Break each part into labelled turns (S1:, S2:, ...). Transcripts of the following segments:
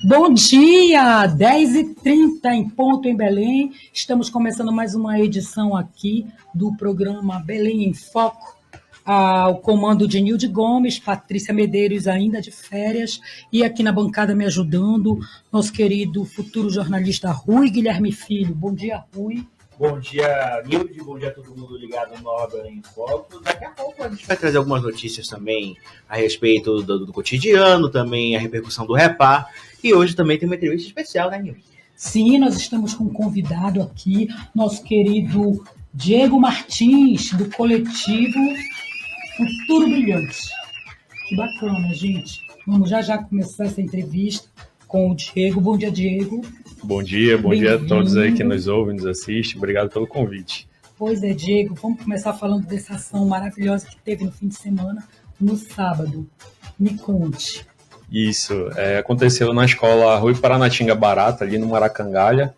S1: Bom dia, 10h30 em ponto em Belém. Estamos começando mais uma edição aqui do programa Belém em Foco. Ao comando de Nilde Gomes, Patrícia Medeiros ainda de férias, e aqui na bancada me ajudando, nosso querido futuro jornalista Rui Guilherme Filho. Bom dia, Rui.
S2: Bom dia, Nilde. Bom dia a todo mundo ligado no Belém em Foco. Daqui a pouco a gente vai trazer algumas notícias também a respeito do cotidiano, também a repercussão do Repar. E hoje também tem uma entrevista especial, né, Nilde?
S1: Sim, nós estamos com um convidado aqui, nosso querido Diego Martins, do coletivo Futuro Brilhante. Que bacana, gente. Vamos já começar essa entrevista com o Diego. Bom dia, Diego.
S3: Bom dia a todos aí que nos ouvem, nos assistem. Obrigado pelo convite.
S1: Pois é, Diego, vamos começar falando dessa ação maravilhosa que teve no fim de semana, no sábado. Me conte.
S3: Isso, aconteceu na escola Rui Paranatinga Barata, ali no Maracangalha.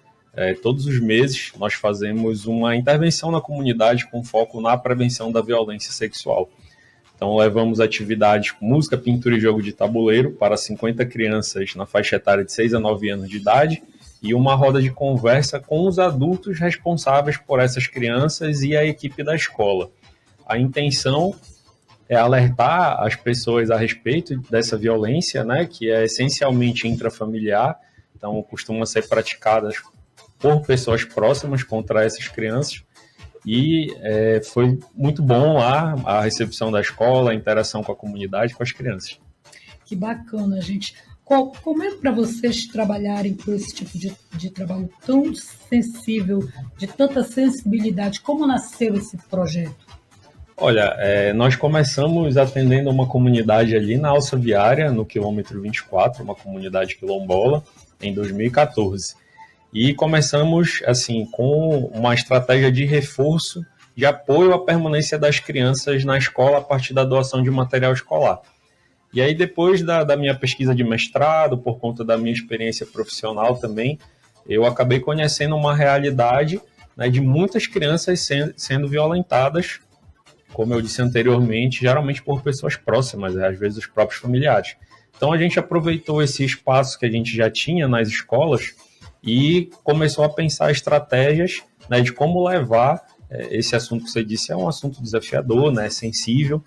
S3: Todos os meses nós fazemos uma intervenção na comunidade com foco na prevenção da violência sexual. Então levamos atividades com música, pintura e jogo de tabuleiro para 50 crianças na faixa etária de 6 a 9 anos de idade e uma roda de conversa com os adultos responsáveis por essas crianças e a equipe da escola. A intenção é alertar as pessoas a respeito dessa violência, né, que é essencialmente intrafamiliar, então costuma ser praticada por pessoas próximas contra essas crianças. E foi muito bom lá a recepção da escola, a interação com a comunidade, com as crianças.
S1: Que bacana, gente. Como é para vocês trabalharem com esse tipo de trabalho tão sensível, de tanta sensibilidade? Como nasceu esse projeto?
S3: Olha, nós começamos atendendo uma comunidade ali na Alça Viária, no quilômetro 24, uma comunidade quilombola, em 2014. E começamos assim com uma estratégia de reforço, de apoio à permanência das crianças na escola a partir da doação de material escolar. E aí depois da minha pesquisa de mestrado, por conta da minha experiência profissional também, eu acabei conhecendo uma realidade, né, de muitas crianças sendo violentadas, como eu disse anteriormente, geralmente por pessoas próximas, às vezes os próprios familiares. Então a gente aproveitou esse espaço que a gente já tinha nas escolas e começou a pensar estratégias, né, de como levar esse assunto que você disse, é um assunto desafiador, né, sensível,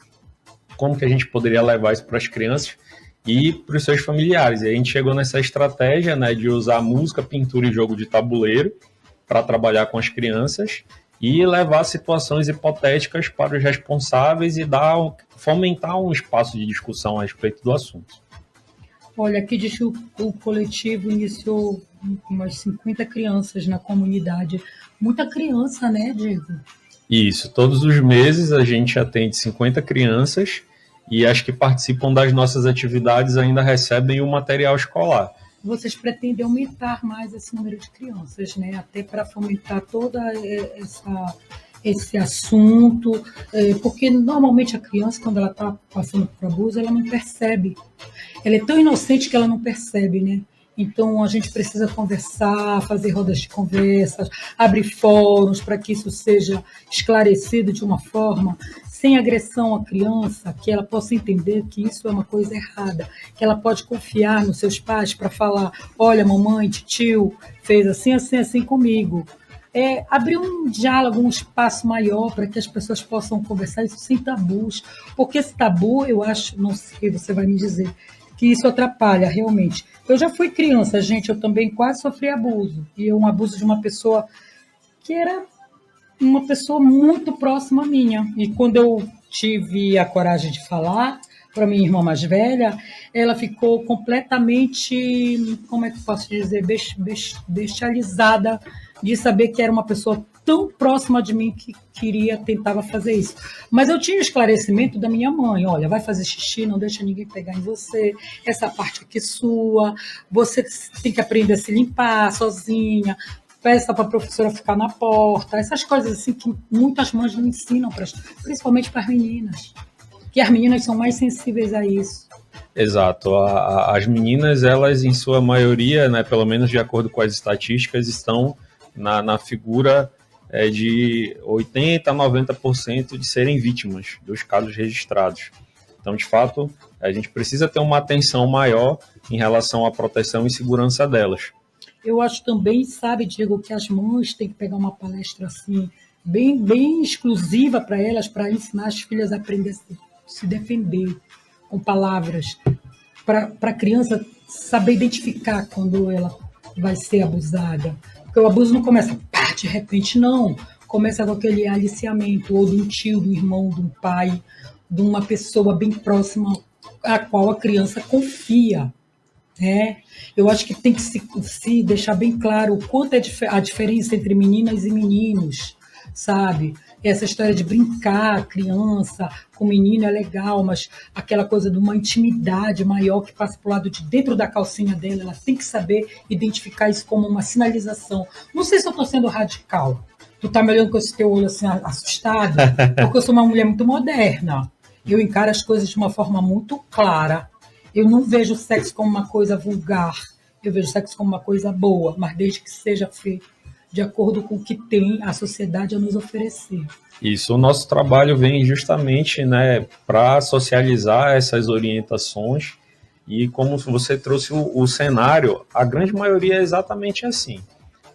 S3: como que a gente poderia levar isso para as crianças e para os seus familiares. E a gente chegou nessa estratégia, né, de usar música, pintura e jogo de tabuleiro para trabalhar com as crianças e levar situações hipotéticas para os responsáveis e fomentar um espaço de discussão a respeito do assunto.
S1: Olha, aqui diz que o coletivo iniciou umas 50 crianças na comunidade. Muita criança, né, Diego?
S3: Isso, todos os meses a gente atende 50 crianças e as que participam das nossas atividades ainda recebem o material escolar.
S1: Vocês pretendem aumentar mais esse número de crianças, né? Até para fomentar toda esse assunto, porque normalmente a criança, quando ela está passando por abuso, ela não percebe. Ela é tão inocente que ela não percebe, né? Então, a gente precisa conversar, fazer rodas de conversas, abrir fóruns para que isso seja esclarecido de uma forma sem agressão à criança, que ela possa entender que isso é uma coisa errada, que ela pode confiar nos seus pais para falar, olha, mamãe, tio, fez assim, assim, assim comigo. Abrir um diálogo, um espaço maior para que as pessoas possam conversar isso sem tabus, porque esse tabu, eu acho, não sei, você vai me dizer, que isso atrapalha realmente. Eu já fui criança, gente, eu também quase sofri abuso, e um abuso de uma pessoa que era uma pessoa muito próxima a minha, e quando eu tive a coragem de falar para minha irmã mais velha, ela ficou completamente, como é que eu posso dizer, bestializada de saber que era uma pessoa tão próxima de mim que tentava fazer isso. Mas eu tinha o esclarecimento da minha mãe, olha, vai fazer xixi, não deixa ninguém pegar em você, essa parte aqui é sua, você tem que aprender a se limpar sozinha, peça para a professora ficar na porta, essas coisas assim que muitas mães não ensinam, principalmente para as meninas, que as meninas são mais sensíveis a isso.
S3: Exato, as meninas, elas em sua maioria, né, pelo menos de acordo com as estatísticas, estão na figura de 80% a 90% de serem vítimas dos casos registrados. Então, de fato, a gente precisa ter uma atenção maior em relação à proteção e segurança delas.
S1: Eu acho também, sabe, Diego, que as mães têm que pegar uma palestra assim, bem exclusiva para elas, para ensinar as filhas a aprender a se defender com palavras, para a criança saber identificar quando ela vai ser abusada. Porque o abuso não começa pá, de repente, não. Começa com aquele aliciamento, ou de um tio, do irmão, de um pai, de uma pessoa bem próxima a qual a criança confia. Eu acho que tem que se deixar bem claro o quanto é a diferença entre meninas e meninos, sabe? Essa história de brincar, criança, com menino é legal, mas aquela coisa de uma intimidade maior que passa para o lado de dentro da calcinha dela, ela tem que saber identificar isso como uma sinalização. Não sei se eu estou sendo radical. Tu tá me olhando com esse teu olho assim assustado, porque eu sou uma mulher muito moderna. Eu encaro as coisas de uma forma muito clara. Eu não vejo o sexo como uma coisa vulgar. Eu vejo o sexo como uma coisa boa, mas desde que seja feito de acordo com o que tem a sociedade a nos oferecer.
S3: Isso, o nosso trabalho vem justamente, né, para socializar essas orientações e como você trouxe o cenário, a grande maioria é exatamente assim.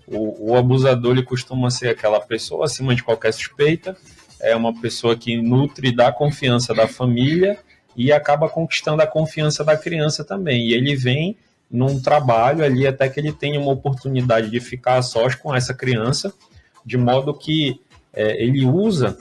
S3: O abusador ele costuma ser aquela pessoa acima de qualquer suspeita, é uma pessoa que nutre da confiança da família e acaba conquistando a confiança da criança também. E ele vem num trabalho ali até que ele tenha uma oportunidade de ficar a sós com essa criança, de modo que ele usa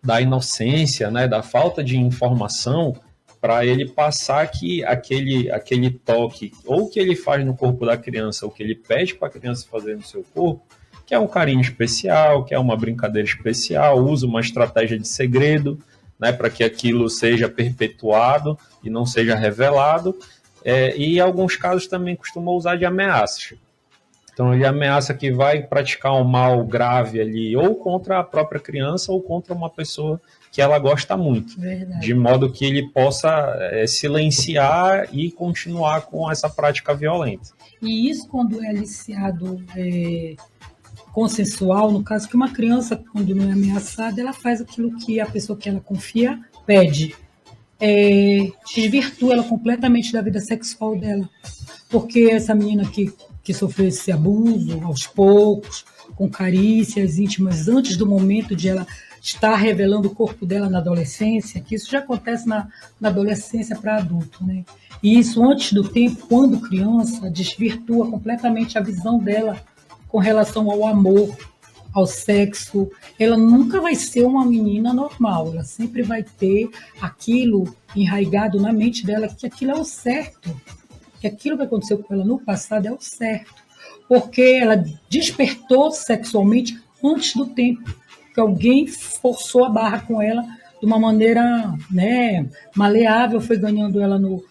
S3: da inocência, né, da falta de informação, para ele passar que aquele toque, ou que ele faz no corpo da criança, ou que ele pede para a criança fazer no seu corpo, que é um carinho especial, que é uma brincadeira especial, usa uma estratégia de segredo, né, para que aquilo seja perpetuado e não seja revelado, e em alguns casos também costuma usar de ameaças. Então ele ameaça que vai praticar um mal grave ali, ou contra a própria criança, ou contra uma pessoa que ela gosta muito.
S1: Verdade.
S3: De modo que ele possa silenciar e continuar com essa prática violenta.
S1: E isso quando é aliciado consensual, no caso que uma criança, quando não é ameaçada, ela faz aquilo que a pessoa que ela confia pede. Desvirtua ela completamente da vida sexual dela. Porque essa menina que sofreu esse abuso aos poucos, com carícias íntimas, antes do momento de ela estar revelando o corpo dela na adolescência, que isso já acontece na adolescência para adulto, né? E isso antes do tempo, quando criança, desvirtua completamente a visão dela com relação ao amor, ao sexo. Ela nunca vai ser uma menina normal, ela sempre vai ter aquilo enraizado na mente dela, que aquilo é o certo, que aquilo que aconteceu com ela no passado é o certo, porque ela despertou sexualmente antes do tempo, que alguém forçou a barra com ela de uma maneira, né, maleável, foi ganhando ela no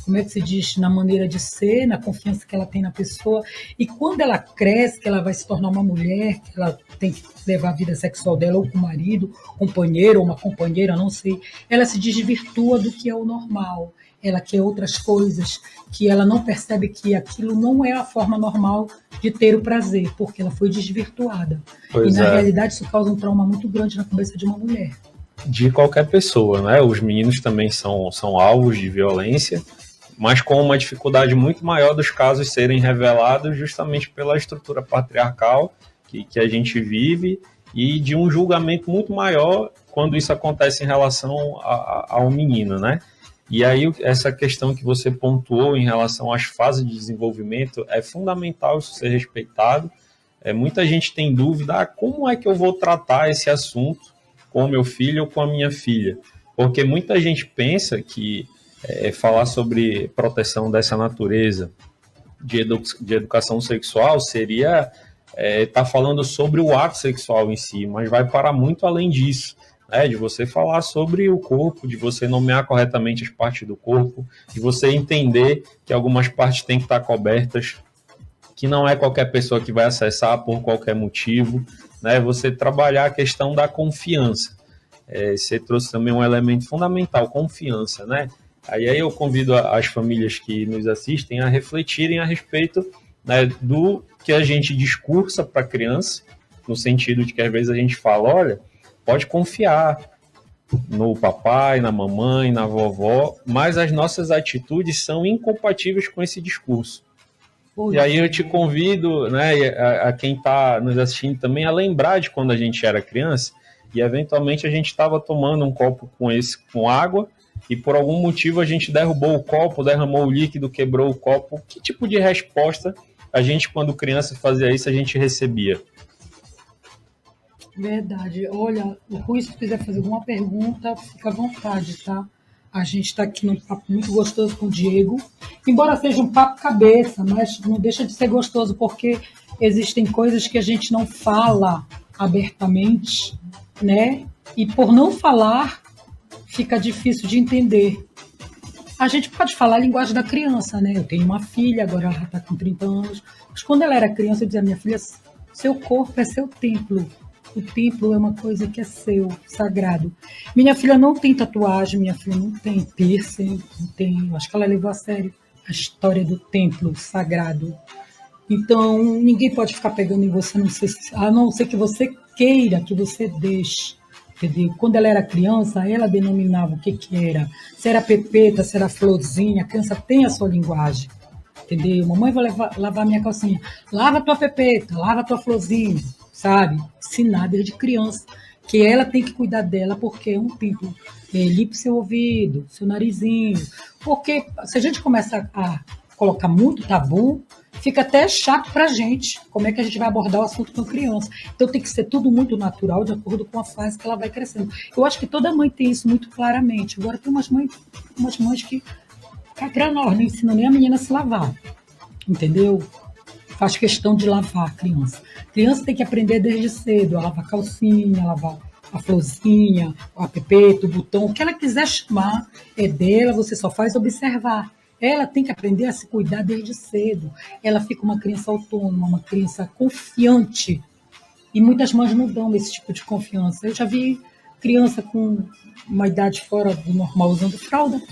S1: como é que se diz, na maneira de ser, na confiança que ela tem na pessoa. E quando ela cresce, que ela vai se tornar uma mulher, que ela tem que levar a vida sexual dela ou com o marido, companheiro ou uma companheira, não sei, ela se desvirtua do que é o normal. Ela quer outras coisas, que ela não percebe que aquilo não é a forma normal de ter o prazer, porque ela foi desvirtuada.
S3: Pois
S1: e na realidade isso causa um trauma muito grande na cabeça de uma mulher.
S3: De qualquer pessoa, né? Os meninos também são alvos de violência, mas com uma dificuldade muito maior dos casos serem revelados justamente pela estrutura patriarcal que a gente vive e de um julgamento muito maior quando isso acontece em relação ao menino, né? E aí essa questão que você pontuou em relação às fases de desenvolvimento é fundamental isso ser respeitado. Muita gente tem dúvida, como é que eu vou tratar esse assunto com o meu filho ou com a minha filha? Porque muita gente pensa que falar sobre proteção dessa natureza de educação sexual seria estar falando sobre o ato sexual em si, mas vai para muito além disso, né? De você falar sobre o corpo, de você nomear corretamente as partes do corpo, de você entender que algumas partes têm que estar cobertas, que não é qualquer pessoa que vai acessar por qualquer motivo, né? Você trabalhar a questão da confiança. Você trouxe também um elemento fundamental, confiança, né? Aí eu convido as famílias que nos assistem a refletirem a respeito, né, do que a gente discursa para a criança, no sentido de que às vezes a gente fala, olha, pode confiar, no papai, na mamãe, na vovó, mas as nossas atitudes são incompatíveis com esse discurso. E aí eu te convido, né, a quem está nos assistindo também a lembrar de quando a gente era criança e eventualmente a gente estava tomando um copo com água e por algum motivo a gente derrubou o copo, derramou o líquido, quebrou o copo. Que tipo de resposta a gente, quando criança, fazia isso, a gente recebia?
S1: Verdade. Olha, o Rui, se quiser fazer alguma pergunta, fica à vontade, tá? A gente está aqui num papo muito gostoso com o Diego. Embora seja um papo cabeça, mas não deixa de ser gostoso, porque existem coisas que a gente não fala abertamente, né? E por não falar, fica difícil de entender. A gente pode falar a linguagem da criança, né? Eu tenho uma filha, agora ela está com 30 anos. Mas quando ela era criança, eu dizia, minha filha, seu corpo é seu templo. O templo é uma coisa que é seu, sagrado. Minha filha não tem tatuagem, minha filha não tem piercing, não tem, acho que ela levou a sério a história do templo sagrado. Então, ninguém pode ficar pegando em você, a não ser que você queira, que você deixe. Entendeu? Quando ela era criança, ela denominava o que era. Se era pepeta, se era florzinha, a criança tem a sua linguagem. Entendeu? Mamãe vai lavar minha calcinha. Lava tua pepeta, lava tua florzinha. Sabe? Ensinar desde criança que ela tem que cuidar dela porque é um templo. Limpe seu ouvido, seu narizinho. Porque se a gente começa a colocar muito tabu, fica até chato pra gente. Como é que a gente vai abordar o assunto com a criança? Então tem que ser tudo muito natural, de acordo com a fase que ela vai crescendo. Eu acho que toda mãe tem isso muito claramente. Agora tem umas mães que não ensinam nem a menina a se lavar. Entendeu? Faz questão de lavar a criança. A criança tem que aprender desde cedo a lavar a calcinha, a lavar a florzinha, a pepeta, o botão, o que ela quiser chamar é dela, você só faz observar. Ela tem que aprender a se cuidar desde cedo. Ela fica uma criança autônoma, uma criança confiante. E muitas mães não dão esse tipo de confiança. Eu já vi criança com uma idade fora do normal usando fralda.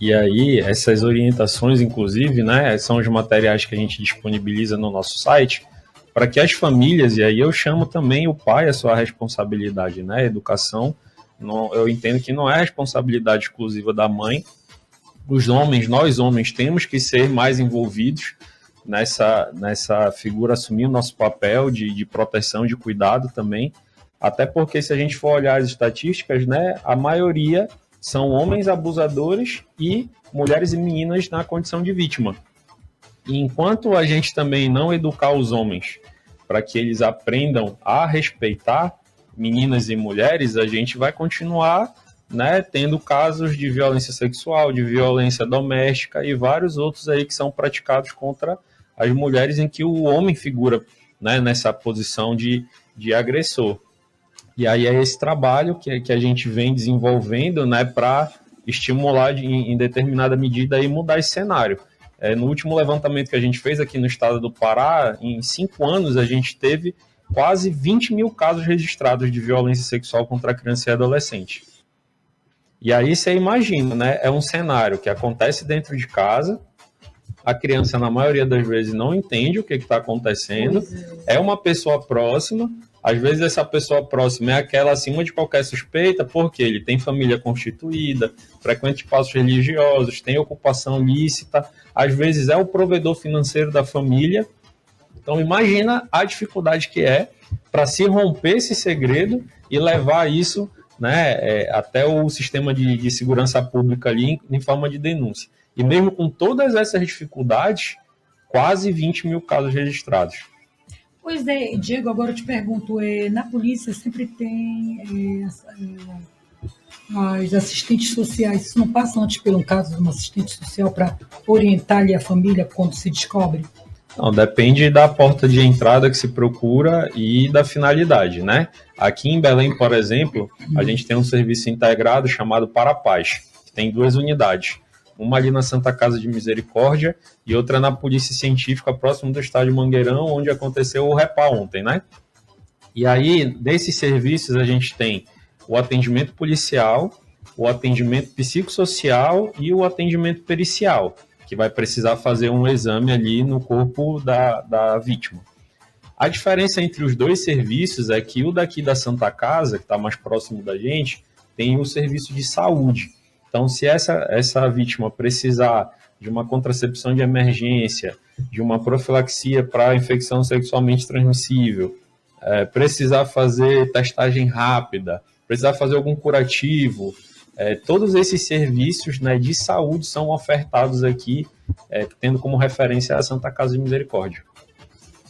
S3: E aí, essas orientações, inclusive, né, são os materiais que a gente disponibiliza no nosso site, para que as famílias, e aí eu chamo também o pai a sua responsabilidade, né, educação, eu entendo que não é responsabilidade exclusiva da mãe, nós homens temos que ser mais envolvidos nessa figura, assumir o nosso papel de proteção, de cuidado também, até porque se a gente for olhar as estatísticas, né, a maioria são homens abusadores e mulheres e meninas na condição de vítima. E enquanto a gente também não educar os homens para que eles aprendam a respeitar meninas e mulheres, a gente vai continuar, né, tendo casos de violência sexual, de violência doméstica e vários outros aí que são praticados contra as mulheres em que o homem figura, né, nessa posição de agressor. E aí é esse trabalho que a gente vem desenvolvendo, né, para estimular em determinada medida e mudar esse cenário. No último levantamento que a gente fez aqui no estado do Pará, em 5 anos a gente teve quase 20 mil casos registrados de violência sexual contra criança e adolescente. E aí você imagina, né, é um cenário que acontece dentro de casa, a criança na maioria das vezes não entende o que está acontecendo, é uma pessoa próxima. Às vezes essa pessoa próxima é aquela acima de qualquer suspeita, porque ele tem família constituída, frequenta espaços religiosos, tem ocupação lícita, às vezes é o provedor financeiro da família. Então imagina a dificuldade que é para se romper esse segredo e levar isso, né, até o sistema de segurança pública ali em forma de denúncia. E mesmo com todas essas dificuldades, quase 20 mil casos registrados.
S1: Pois é, Diego, agora eu te pergunto, na polícia sempre tem as assistentes sociais, isso não passa antes pelo caso de uma assistente social para orientar ali a família quando se descobre?
S3: Não, depende da porta de entrada que se procura e da finalidade, né? Aqui em Belém, por exemplo, a gente tem um serviço integrado chamado Parapaz, que tem 2 unidades. Uma ali na Santa Casa de Misericórdia e outra na Polícia Científica, próximo do estádio Mangueirão, onde aconteceu o REPA ontem, né? E aí, desses serviços, a gente tem o atendimento policial, o atendimento psicossocial e o atendimento pericial, que vai precisar fazer um exame ali no corpo da vítima. A diferença entre os 2 serviços é que o daqui da Santa Casa, que está mais próximo da gente, tem o serviço de saúde. Então, se essa vítima precisar de uma contracepção de emergência, de uma profilaxia para infecção sexualmente transmissível, precisar fazer testagem rápida, precisar fazer algum curativo, todos esses serviços, né, de saúde são ofertados aqui, tendo como referência a Santa Casa de Misericórdia.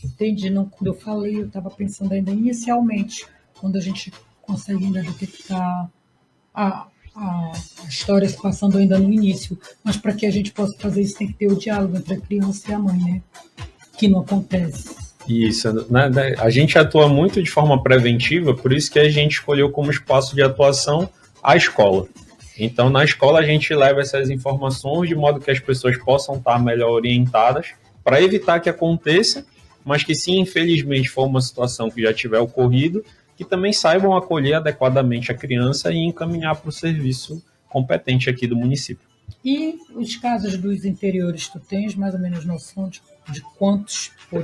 S1: Entendi. Não, quando eu falei, eu estava pensando ainda inicialmente, quando a gente consegue ainda detectar a história se passando ainda no início. Mas para que a gente possa fazer isso, tem que ter o diálogo entre a criança e a mãe, né? Que não acontece.
S3: Isso, né? A gente atua muito de forma preventiva, por isso que a gente escolheu como espaço de atuação a escola. Então, na escola, a gente leva essas informações de modo que as pessoas possam estar melhor orientadas para evitar que aconteça, mas que, se infelizmente for uma situação que já tiver ocorrido, que também saibam acolher adequadamente a criança e encaminhar para o serviço competente aqui do município.
S1: E os casos dos interiores, tu tens mais ou menos noção de quantos por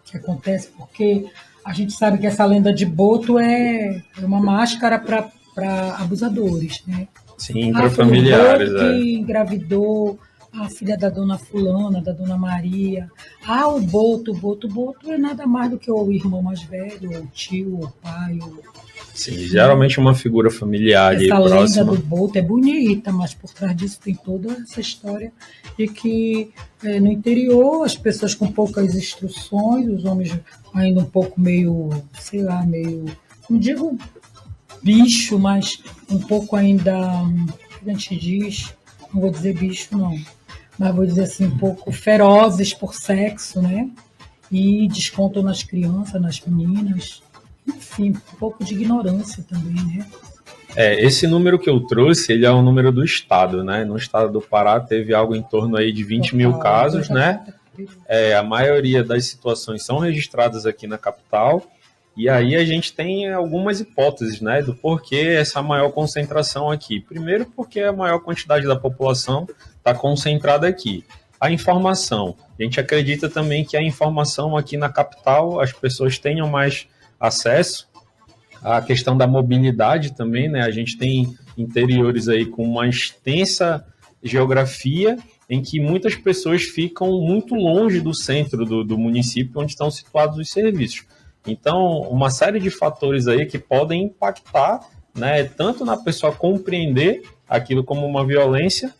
S1: que acontece? Porque a gente sabe que essa lenda de boto é uma máscara para abusadores, né?
S3: Sim, para familiares.
S1: O que engravidou a filha da dona fulana, da dona Maria. O boto é nada mais do que o irmão mais velho, o tio, o pai.
S3: Sim, geralmente uma figura familiar ali próxima.
S1: Essa lenda do boto é bonita, mas por trás disso tem toda essa história de que no interior as pessoas com poucas instruções, os homens ainda um pouco meio, sei lá, não digo bicho, mas um pouco ainda, a gente diz, não vou dizer bicho não, mas vou dizer assim, um pouco ferozes por sexo, né? E descontam nas crianças, nas meninas. Enfim, um pouco de ignorância também, né?
S3: Esse número que eu trouxe, ele é o número do estado, né? No estado do Pará teve algo em torno aí de 20 mil casos, né? A maioria das situações são registradas aqui na capital. E aí a gente tem algumas hipóteses, né, do porquê essa maior concentração aqui. Primeiro, porque a maior quantidade da população está concentrada aqui. A informação. A gente acredita também que a informação aqui na capital, as pessoas tenham mais acesso. A questão da mobilidade também, né? A gente tem interiores aí com uma extensa geografia em que muitas pessoas ficam muito longe do centro do município onde estão situados os serviços. Então, uma série de fatores aí que podem impactar, né, tanto na pessoa compreender aquilo como uma violência,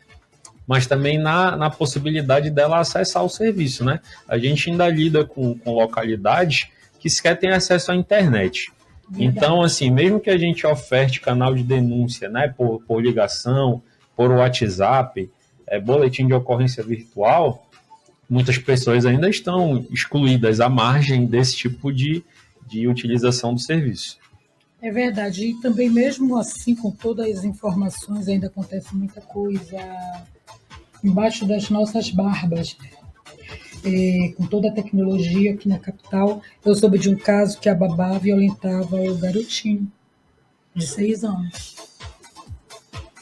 S3: mas também na possibilidade dela acessar o serviço, né? A gente ainda lida com localidades que sequer têm acesso à internet. Então, assim, mesmo que a gente oferte canal de denúncia, né, por ligação, por WhatsApp, boletim de ocorrência virtual, muitas pessoas ainda estão excluídas à margem desse tipo de utilização do serviço.
S1: É verdade. E também, mesmo assim, com todas as informações, ainda acontece muita coisa embaixo das nossas barbas. Com toda a tecnologia aqui na capital, eu soube de um caso que a babá violentava o garotinho de 6 anos.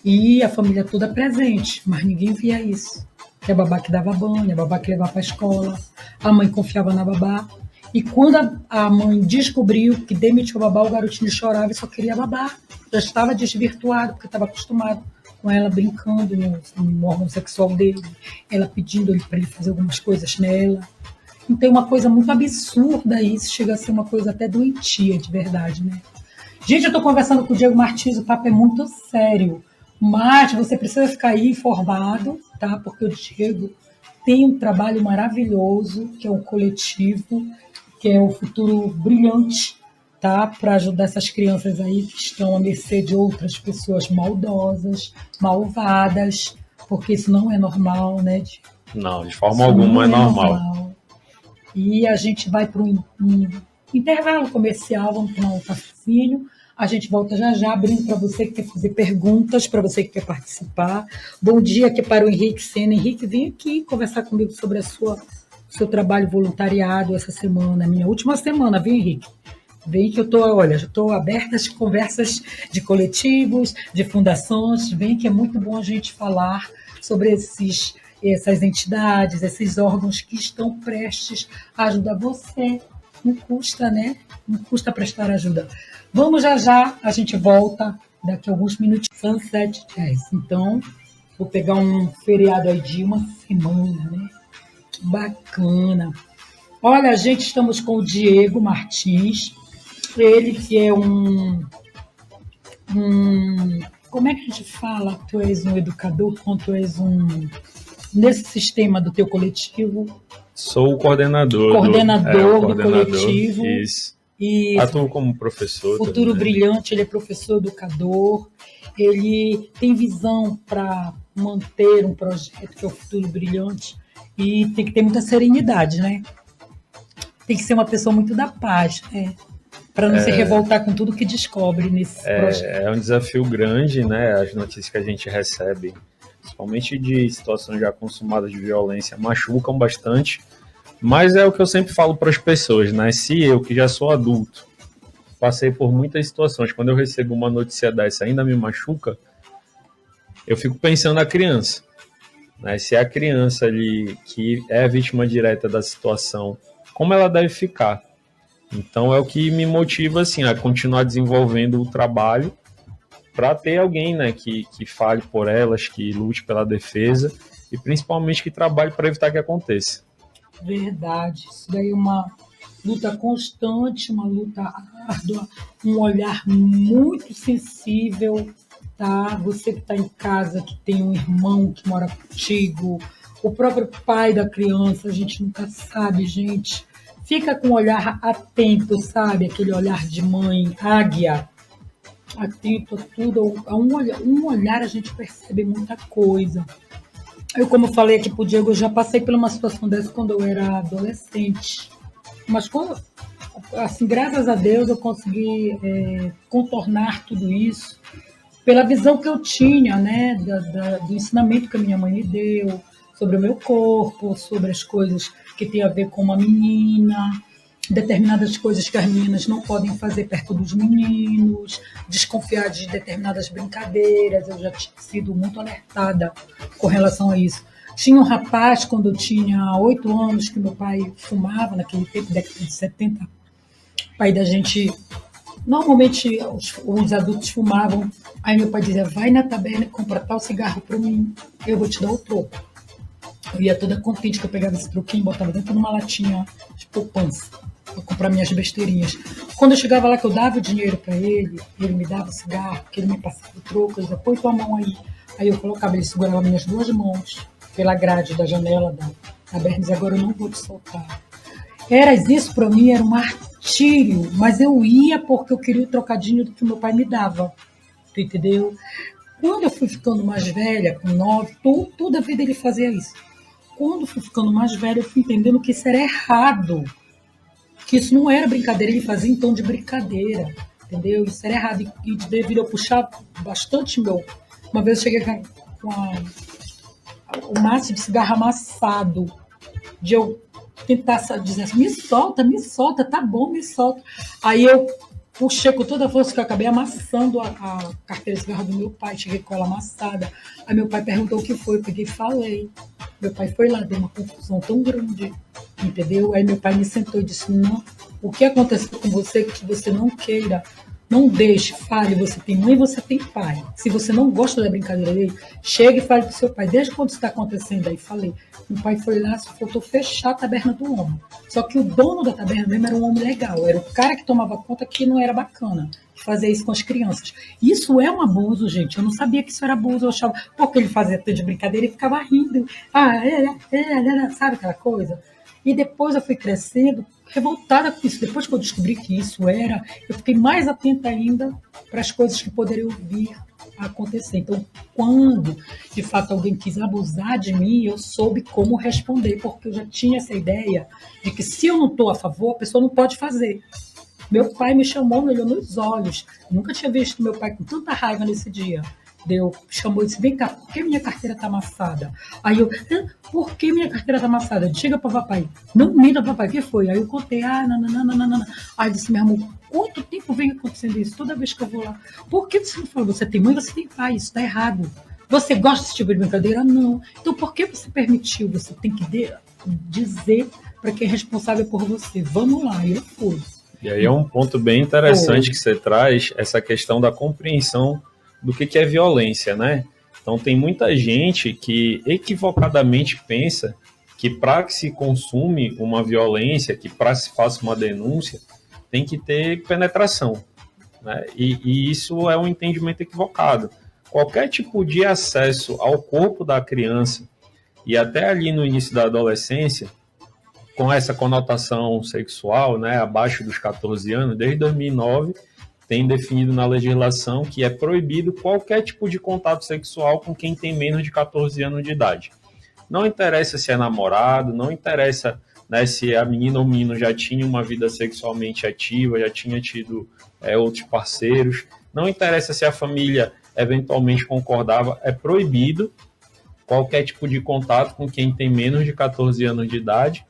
S1: E a família toda presente, mas ninguém via isso. Que a babá que dava banho, a babá que levava para a escola, a mãe confiava na babá. E quando a mãe descobriu que demitiu a babá, o garotinho chorava e só queria babá. Já estava desvirtuado, porque estava acostumado com ela brincando no órgão sexual dele, ela pedindo para ele fazer algumas coisas nela. Então, uma coisa muito absurda isso, chega a ser uma coisa até doentia, de verdade, né? Gente, eu estou conversando com o Diego Martins, o papo é muito sério, mas você precisa ficar aí informado, tá? Porque o Diego tem um trabalho maravilhoso, que é um coletivo, que é o Futuro Brilhante, tá? Para ajudar essas crianças aí que estão à mercê de outras pessoas maldosas, malvadas, porque isso não é normal, né?
S3: Não, de forma alguma é normal.
S1: E a gente vai para um intervalo comercial, vamos tomar um cafezinho. A gente volta já já, abrindo para você que quer fazer perguntas, para você que quer participar. Bom dia aqui para o Henrique Sena. Henrique, vem aqui conversar comigo sobre seu trabalho voluntariado essa semana, minha última semana, viu, Henrique? Vem que já estou aberta às conversas de coletivos, de fundações. Vem que é muito bom a gente falar sobre essas entidades, esses órgãos que estão prestes a ajudar você. Não custa, né? Não custa prestar ajuda. Vamos já, a gente volta daqui a alguns minutos, Sunset Jazz. Então, vou pegar um feriado aí de uma semana, né? Bacana. Olha, gente, estamos com o Diego Martins, ele que é como é que a gente fala? Tu és um educador, quando tu és nesse sistema do teu coletivo?
S3: Sou o coordenador
S1: do coletivo.
S3: Isso.
S1: E
S3: atuo como professor.
S1: Futuro
S3: também.
S1: Brilhante, ele é professor educador, ele tem visão para manter um projeto que é o Futuro Brilhante e tem que ter muita serenidade, né? Tem que ser uma pessoa muito da paz, né? Para não se revoltar com tudo que descobre nesse projeto.
S3: É um desafio grande, né? As notícias que a gente recebe, principalmente de situações já consumadas de violência, machucam bastante. Mas é o que eu sempre falo para as pessoas, né? Se eu, que já sou adulto, passei por muitas situações, quando eu recebo uma notícia dessa ainda me machuca, eu fico pensando na criança. Né? Se a criança ali, que é a vítima direta da situação, como ela deve ficar? Então é o que me motiva assim, a continuar desenvolvendo o trabalho para ter alguém, né, que fale por elas, que lute pela defesa e principalmente que trabalhe para evitar que aconteça.
S1: Verdade. Isso daí é uma luta constante, uma luta árdua, um olhar muito sensível, tá? Você que está em casa, que tem um irmão que mora contigo, o próprio pai da criança, a gente nunca sabe, gente. Fica com um olhar atento, sabe? Aquele olhar de mãe, águia, atento a tudo. A um olhar a gente percebe muita coisa. Eu, como falei aqui pro Diego, eu já passei por uma situação dessa quando eu era adolescente. Mas, assim, graças a Deus, eu consegui contornar tudo isso pela visão que eu tinha, né? Do ensinamento que a minha mãe me deu sobre o meu corpo, sobre as coisas que tem a ver com uma menina, determinadas coisas que as meninas não podem fazer perto dos meninos, desconfiar de determinadas brincadeiras. Eu já tinha sido muito alertada com relação a isso. Tinha um rapaz, quando eu tinha 8 anos, que meu pai fumava, naquele tempo, década de 70. O pai da gente, normalmente os adultos fumavam, aí meu pai dizia, vai na taberna e compra tal cigarro para mim, eu vou te dar o troco. Eu ia toda contente que eu pegava esse troquinho, botava dentro de uma latinha de poupança para comprar minhas besteirinhas. Quando eu chegava lá que eu dava o dinheiro para ele me dava o cigarro, que ele me passava o troco, ele dizia, põe tua mão aí. Aí eu colocava, ele segurava minhas 2 mãos pela grade da janela da taberna e dizia, agora eu não vou te soltar. Isso para mim era um martírio, mas eu ia porque eu queria o trocadinho do que meu pai me dava, tu entendeu? Quando eu fui ficando mais velha, com 9, toda a vida ele fazia isso. Quando eu fui ficando mais velha, eu fui entendendo que isso era errado. Que isso não era brincadeira, ele fazia em tom de brincadeira, entendeu? Isso era errado. E devido eu puxar bastante Uma vez eu cheguei com o maço de cigarro amassado, de eu tentar dizer assim, me solta, tá bom, me solta. Aí eu puxei com toda a força que eu acabei amassando a carteira de cigarro do meu pai, cheguei com ela amassada. Aí meu pai perguntou o que foi, eu peguei e falei. Meu pai foi lá, deu uma confusão tão grande, entendeu? Aí meu pai me sentou e disse, não, o que aconteceu com você que você não queira, não deixe, fale, você tem mãe, você tem pai. Se você não gosta da brincadeira dele, chegue e fale pro seu pai, desde quando isso está acontecendo aí, falei. Meu pai foi lá, só faltou fechar a taberna do homem. Só que o dono da taberna mesmo era um homem legal, era o cara que tomava conta que não era bacana fazer isso com as crianças. Isso é um abuso, gente. Eu não sabia que isso era abuso, eu achava, porque ele fazia tudo de brincadeira e ficava rindo. Sabe aquela coisa? E depois eu fui crescendo, revoltada com isso. Depois que eu descobri que isso era, eu fiquei mais atenta ainda para as coisas que poderiam vir a acontecer. Então, quando de fato alguém quis abusar de mim, eu soube como responder, porque eu já tinha essa ideia de que se eu não estou a favor, a pessoa não pode fazer. Meu pai me chamou, me olhou nos olhos. Eu nunca tinha visto meu pai com tanta raiva nesse dia. Chamou e disse, vem cá, por que minha carteira está amassada? Aí eu, por que minha carteira está amassada? Chega para o papai. Não, mira papai, o que foi? Aí eu contei, não. Aí disse, meu amor, quanto tempo vem acontecendo isso? Toda vez que eu vou lá. Por que você não fala? Você tem mãe, você tem pai, isso está errado. Você gosta desse tipo de brincadeira? Não. Então por que você permitiu? Você tem que dizer para quem é responsável por você. Vamos lá, e eu fui.
S3: E aí é um ponto bem interessante que você traz, essa questão da compreensão do que é violência, né? Então tem muita gente que equivocadamente pensa que para que se consume uma violência, que para se faça uma denúncia, tem que ter penetração, né? E isso é um entendimento equivocado. Qualquer tipo de acesso ao corpo da criança, e até ali no início da adolescência, com essa conotação sexual, né, abaixo dos 14 anos, desde 2009, tem definido na legislação que é proibido qualquer tipo de contato sexual com quem tem menos de 14 anos de idade. Não interessa se é namorado, não interessa, né, se a menina ou o menino já tinha uma vida sexualmente ativa, já tinha tido outros parceiros, não interessa se a família eventualmente concordava, é proibido qualquer tipo de contato com quem tem menos de 14 anos de idade,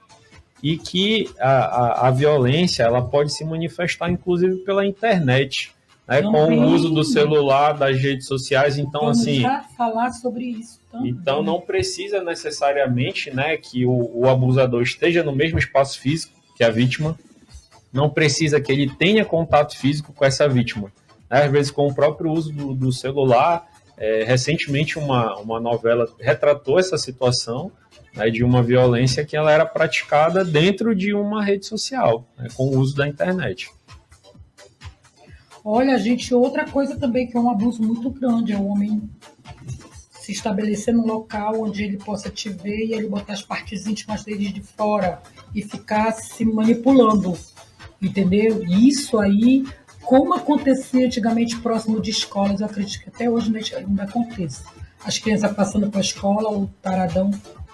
S3: e que a violência ela pode se manifestar inclusive pela internet, né, com o uso do celular, das redes sociais. Então,
S1: vamos
S3: assim,
S1: já falar sobre isso também.
S3: Então não precisa necessariamente, né, que o abusador esteja no mesmo espaço físico que a vítima, não precisa que ele tenha contato físico com essa vítima, né? Às vezes com o próprio uso do celular. Recentemente uma novela retratou essa situação, né, de uma violência que ela era praticada dentro de uma rede social, né, com o uso da internet.
S1: Olha, gente, outra coisa também que é um abuso muito grande é o homem se estabelecer num local onde ele possa te ver e ele botar as partes íntimas dele de fora e ficar se manipulando, entendeu? E isso aí, como acontecia antigamente próximo de escolas, eu acredito que até hoje ainda acontece. As crianças passando para a escola, o taradão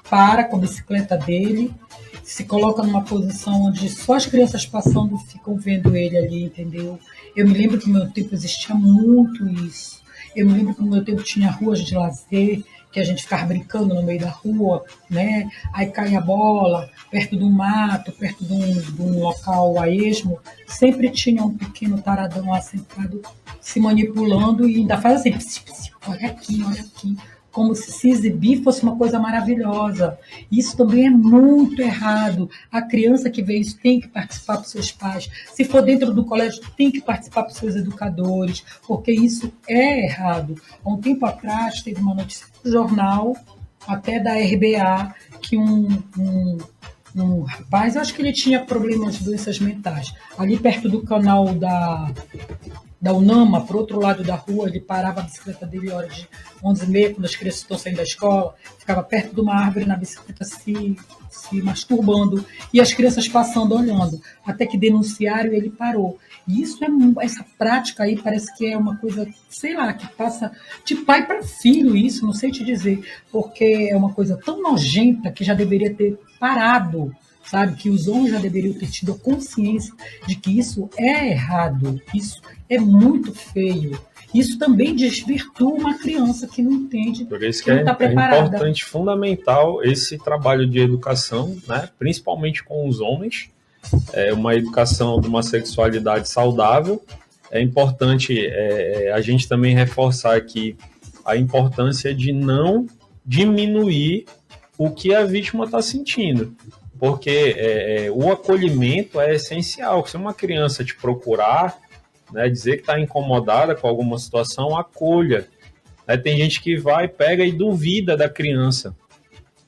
S1: para com a bicicleta dele, se coloca numa posição onde só as crianças passando ficam vendo ele ali, entendeu? Eu me lembro que no meu tempo existia muito isso. Eu me lembro que no meu tempo tinha ruas de lazer, que a gente ficava brincando no meio da rua, né? Aí caía a bola, perto do mato, perto de um local a esmo, sempre tinha um pequeno taradão lá sentado, se manipulando e ainda faz assim, psi, psi, olha aqui, como se exibir fosse uma coisa maravilhosa. Isso também é muito errado. A criança que vê isso tem que participar com seus pais. Se for dentro do colégio, tem que participar com seus educadores, porque isso é errado. Há um tempo atrás, teve uma notícia no jornal, até da RBA, que um rapaz, eu acho que ele tinha problemas de doenças mentais. Ali perto do canal da Unama, para o outro lado da rua, ele parava a bicicleta dele hora de 11h30, quando as crianças estão saindo da escola, ficava perto de uma árvore na bicicleta se masturbando, e as crianças passando, olhando, até que denunciaram e ele parou. E essa prática aí parece que é uma coisa, sei lá, que passa de pai para filho, isso, não sei te dizer, porque é uma coisa tão nojenta que já deveria ter parado, sabe? Que os homens já deveriam ter tido consciência de que isso é errado, isso é muito feio. Isso também desvirtua uma criança que não entende,
S3: por isso
S1: que não está preparada.
S3: É importante, fundamental esse trabalho de educação, né? Principalmente com os homens, uma educação de uma sexualidade saudável. É importante a gente também reforçar aqui a importância de não diminuir o que a vítima está sentindo, porque o acolhimento é essencial. Se uma criança te procurar, né, dizer que está incomodada com alguma situação, acolha. Tem gente que vai, pega e duvida da criança,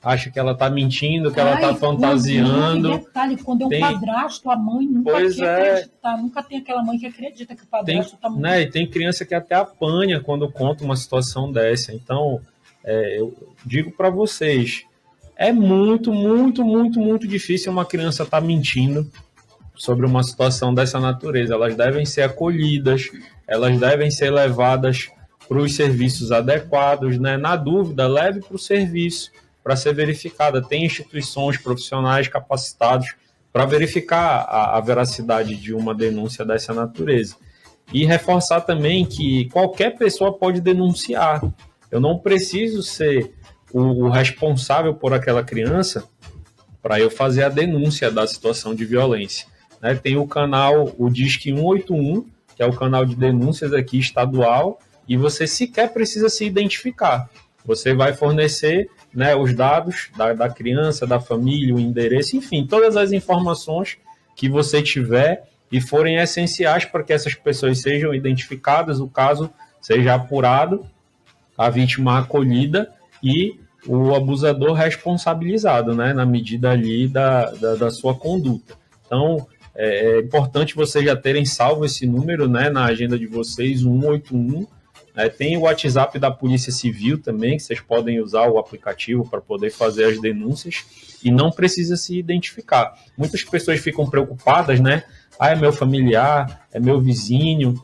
S3: acha que ela está mentindo, que ela está fantasiando.
S1: Detalhe, quando é um padrasto, a mãe nunca quer acreditar, nunca tem aquela mãe que acredita que o padrasto está
S3: morrendo. E tem criança que até apanha quando conta uma situação dessa. Então, eu digo para vocês, é muito, muito, muito, muito difícil uma criança estar mentindo sobre uma situação dessa natureza. Elas devem ser acolhidas, elas devem ser levadas para os serviços adequados, né? Na dúvida, leve para o serviço, para ser verificada. Tem instituições profissionais capacitados para verificar a veracidade de uma denúncia dessa natureza. E reforçar também que qualquer pessoa pode denunciar. Eu não preciso ser o responsável por aquela criança para eu fazer a denúncia da situação de violência. Tem o canal, o Disque 181, que é o canal de denúncias aqui estadual, e você sequer precisa se identificar. Você vai fornecer, né, os dados da criança, da família, o endereço, enfim, todas as informações que você tiver e forem essenciais para que essas pessoas sejam identificadas, o caso seja apurado, a vítima acolhida e o abusador responsabilizado, né, na medida ali da sua conduta. Então, é importante vocês já terem salvo esse número, né, na agenda de vocês, 181. Tem o WhatsApp da Polícia Civil também, que vocês podem usar o aplicativo para poder fazer as denúncias e não precisa se identificar. Muitas pessoas ficam preocupadas, né? É meu familiar, é meu vizinho.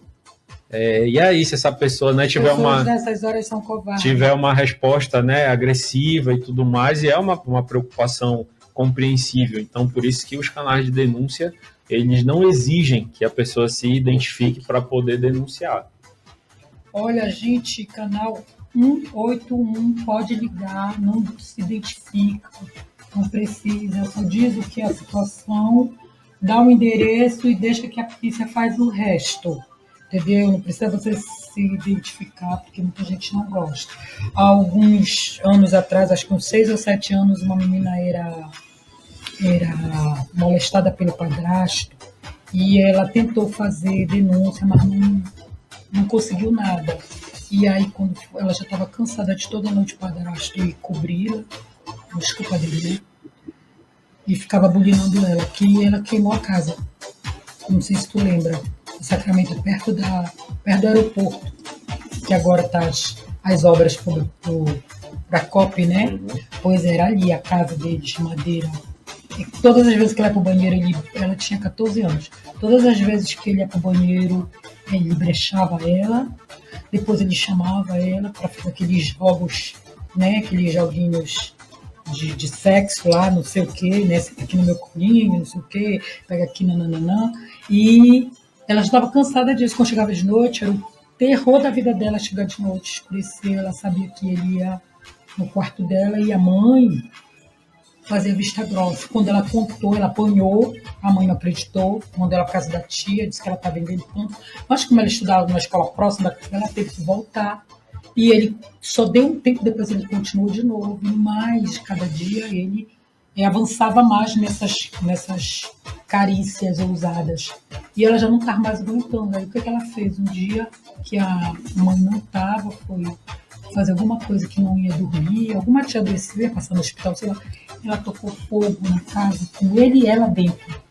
S3: E aí, se essa pessoa, né, tiver
S1: nessas horas são covardes.
S3: Tiver uma resposta, né, agressiva e tudo mais, e é uma preocupação compreensível. Então, por isso que os canais de denúncia, eles não exigem que a pessoa se identifique para poder denunciar.
S1: Olha, gente, canal 181, pode ligar, não se identifica, não precisa, só diz o que é a situação, dá o endereço e deixa que a polícia faz o resto, entendeu? Não precisa você se identificar, porque muita gente não gosta. Há alguns anos atrás, acho que uns 6 ou 7 anos, uma menina era molestada pelo padrasto e ela tentou fazer denúncia, mas não conseguiu nada. E aí, quando ela já estava cansada de toda noite o padrasto e cobri-la, desculpa dele, né? E ficava bulinando ela, que ela queimou a casa. Não sei se tu lembra, em Sacramento, perto do aeroporto, que agora tá as obras para a COP, né? Pois era ali a casa deles, de madeira. E todas as vezes que ela ia pro banheiro, ela tinha 14 anos. Todas as vezes que ele ia pro banheiro, ele brechava ela, depois ele chamava ela para fazer aqueles jogos, né? Aqueles joguinhos de sexo lá, não sei o quê, né? Senta aqui no meu colinho, não sei o quê, pega aqui, nananã. E ela já estava cansada disso. Quando chegava de noite, era o terror da vida dela chegar de noite, escurecer. Ela sabia que ele ia no quarto dela e a mãe fazia vista grossa. Quando ela contou, ela apanhou, a mãe não acreditou, mandou ela para casa da tia, disse que ela estava vendendo pão. Mas como ela estudava numa escola próxima, ela teve que voltar. E ele só deu um tempo, depois ele continuou de novo. Mas cada dia ele avançava mais nessas carícias ousadas. E ela já não estava mais aguentando. Aí o que ela fez? Um dia que a mãe não estava, foi fazer alguma coisa que não ia dormir, alguma tia adoeceu, ia passar no hospital, sei lá. Ela tocou fogo na casa com ele e ela dentro.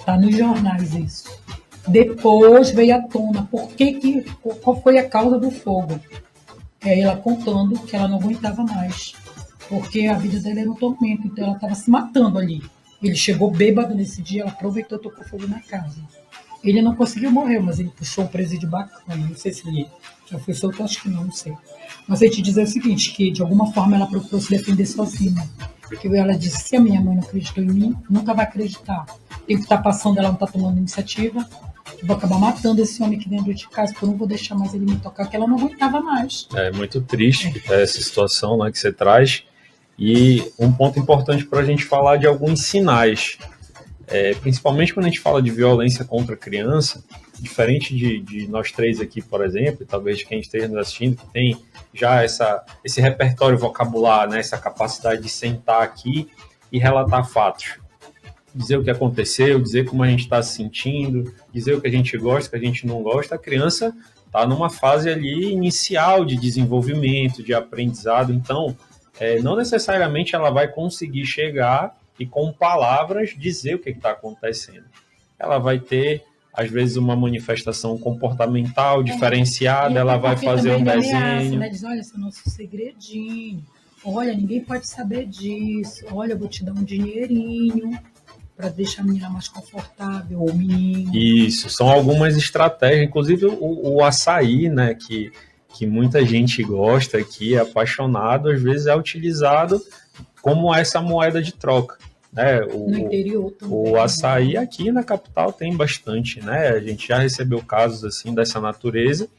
S1: Tá nos jornais isso. Depois veio à tona qual foi a causa do fogo. Ela contando que ela não aguentava mais, porque a vida dela era um tormento, então ela estava se matando ali. Ele chegou bêbado nesse dia, ela aproveitou e tocou fogo na casa. Ele não conseguiu morrer, mas ele puxou um presídio bacana. Não sei se ele já foi solto, acho que não sei. Mas eu te dizer o seguinte, que de alguma forma ela procurou se defender sozinha. Porque ela disse, se a minha mãe não acreditou em mim, nunca vai acreditar. Tem que estar passando, ela não está tomando iniciativa. Eu vou acabar matando esse homem aqui dentro de casa, porque eu não vou deixar mais ele me tocar, que ela não aguentava mais.
S3: É muito triste essa situação, né, que você traz. E um ponto importante para a gente falar de alguns sinais. Principalmente quando a gente fala de violência contra a criança, diferente de nós três aqui, por exemplo, e talvez de quem esteja nos assistindo, que tem já esse repertório vocabular, né, essa capacidade de sentar aqui e relatar fatos. Dizer o que aconteceu, dizer como a gente está se sentindo, dizer o que a gente gosta, o que a gente não gosta. A criança está numa fase ali inicial de desenvolvimento, de aprendizado, então não necessariamente ela vai conseguir chegar e com palavras dizer o que está acontecendo. Ela vai ter, às vezes, uma manifestação comportamental diferenciada, ela vai fazer um desenho.
S1: Ameaça, né? Diz, olha, esse é o nosso segredinho, olha, ninguém pode saber disso, olha, eu vou te dar um dinheirinho para deixar a menina mais confortável, ou o menino.
S3: Isso, são algumas estratégias, inclusive o açaí, né, que muita gente gosta, que é apaixonado, às vezes é utilizado como essa moeda de troca.
S1: No interior também.
S3: O açaí aqui na capital tem bastante, né? A gente já recebeu casos assim dessa natureza,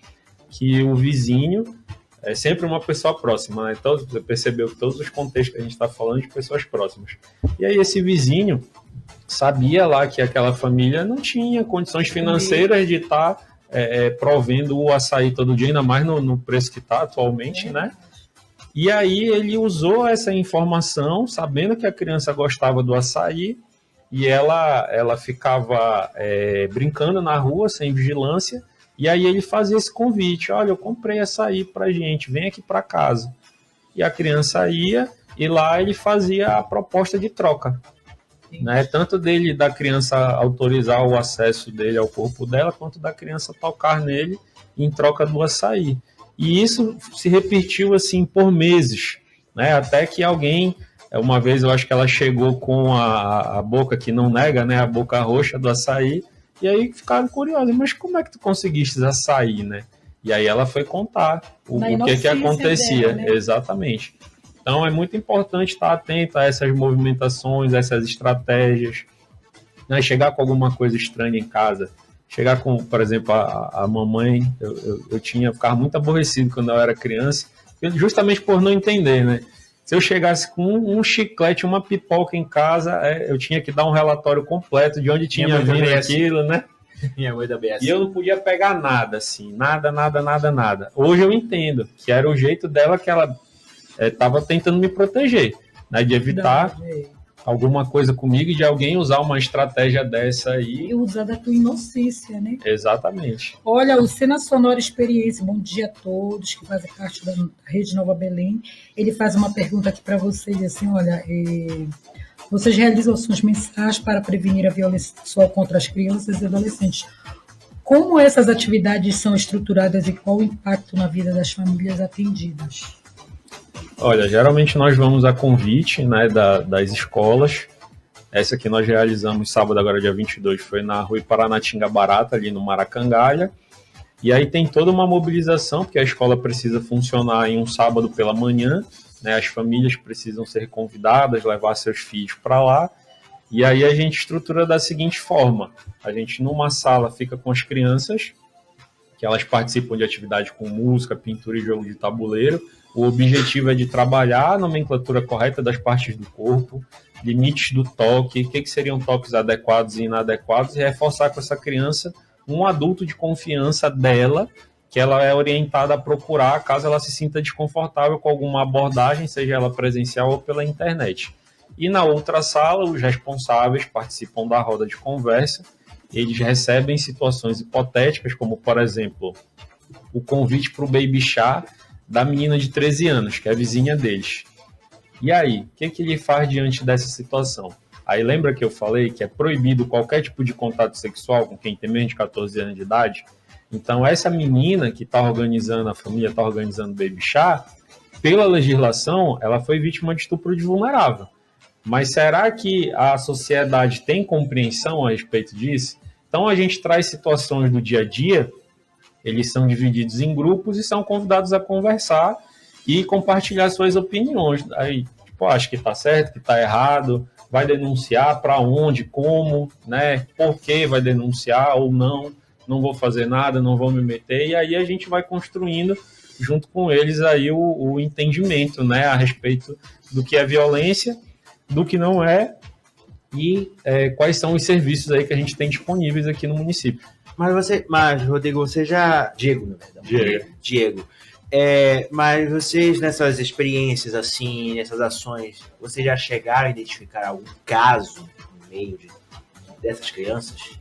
S3: que o vizinho é sempre uma pessoa próxima, né? Então, você percebeu que todos os contextos que a gente está falando de pessoas próximas. E aí esse vizinho sabia lá que aquela família não tinha condições financeiras de estar provendo o açaí todo dia, ainda mais no preço que está atualmente, né? E aí ele usou essa informação, sabendo que a criança gostava do açaí, e ela ficava brincando na rua, sem vigilância, e aí ele fazia esse convite, olha, eu comprei açaí pra gente, vem aqui para casa. E a criança ia, e lá ele fazia a proposta de troca. Né? Tanto da criança autorizar o acesso dele ao corpo dela, quanto da criança tocar nele em troca do açaí. E isso se repetiu assim por meses, né? Até que alguém, uma vez eu acho que ela chegou com a boca que não nega, né? A boca roxa do açaí, e aí ficaram curiosos, mas como é que tu conseguiste açaí, né? E aí ela foi contar o que acontecia. Dela, né? Exatamente. Então é muito importante estar atento a essas movimentações, essas estratégias, né? Chegar com alguma coisa estranha em casa, chegar com, por exemplo, a mamãe, eu ficava muito aborrecido quando eu era criança, justamente por não entender, né? Se eu chegasse com um chiclete, uma pipoca em casa, eu tinha que dar um relatório completo de onde tinha vindo aquilo, né?
S2: Minha mãe também é assim.
S3: E eu não podia pegar nada, assim, nada. Hoje eu entendo que era o jeito dela, que ela estava tentando me proteger, né, de evitar alguma coisa comigo e de alguém usar uma estratégia dessa aí.
S1: E usar da tua inocência, né?
S3: Exatamente.
S1: Olha, o Cena Sonora Experiência, bom dia a todos que fazem parte da Rede Nova Belém. Ele faz uma pergunta aqui para vocês, assim, olha, vocês realizam ações mensais para prevenir a violência sexual contra as crianças e adolescentes. Como essas atividades são estruturadas e qual o impacto na vida das famílias atendidas?
S3: Olha, geralmente nós vamos a convite, né, das escolas. Essa que nós realizamos sábado, agora dia 22, foi na Rua Paranatinga Barata, ali no Maracangalha. E aí tem toda uma mobilização, porque a escola precisa funcionar em um sábado pela manhã, né, as famílias precisam ser convidadas, levar seus filhos para lá. E aí a gente estrutura da seguinte forma: a gente numa sala fica com as crianças, que elas participam de atividade com música, pintura e jogo de tabuleiro. O objetivo é de trabalhar a nomenclatura correta das partes do corpo, limites do toque, o que seriam toques adequados e inadequados, e reforçar com essa criança um adulto de confiança dela, que ela é orientada a procurar caso ela se sinta desconfortável com alguma abordagem, seja ela presencial ou pela internet. E na outra sala, os responsáveis participam da roda de conversa, eles recebem situações hipotéticas, como, por exemplo, o convite para o baby chá da menina de 13 anos, que é a vizinha deles. E aí, o que ele faz diante dessa situação? Aí lembra que eu falei que é proibido qualquer tipo de contato sexual com quem tem menos de 14 anos de idade? Então essa menina que está organizando, a família está organizando o baby chá, pela legislação, ela foi vítima de estupro de vulnerável. Mas será que a sociedade tem compreensão a respeito disso? Então a gente traz situações do dia a dia, eles são divididos em grupos e são convidados a conversar e compartilhar suas opiniões. Aí, tipo, acho que está certo, que está errado, vai denunciar, para onde, como, né? Por que vai denunciar ou não, não vou fazer nada, não vou me meter. E aí a gente vai construindo junto com eles aí o entendimento, né, a respeito do que é violência, do que não é e quais são os serviços aí que a gente tem disponíveis aqui no município.
S2: Mas Rodrigo, você já... Diego, na verdade. Diego. Mas vocês, nessas experiências assim, nessas ações, vocês já chegaram a identificar algum caso no meio dessas crianças?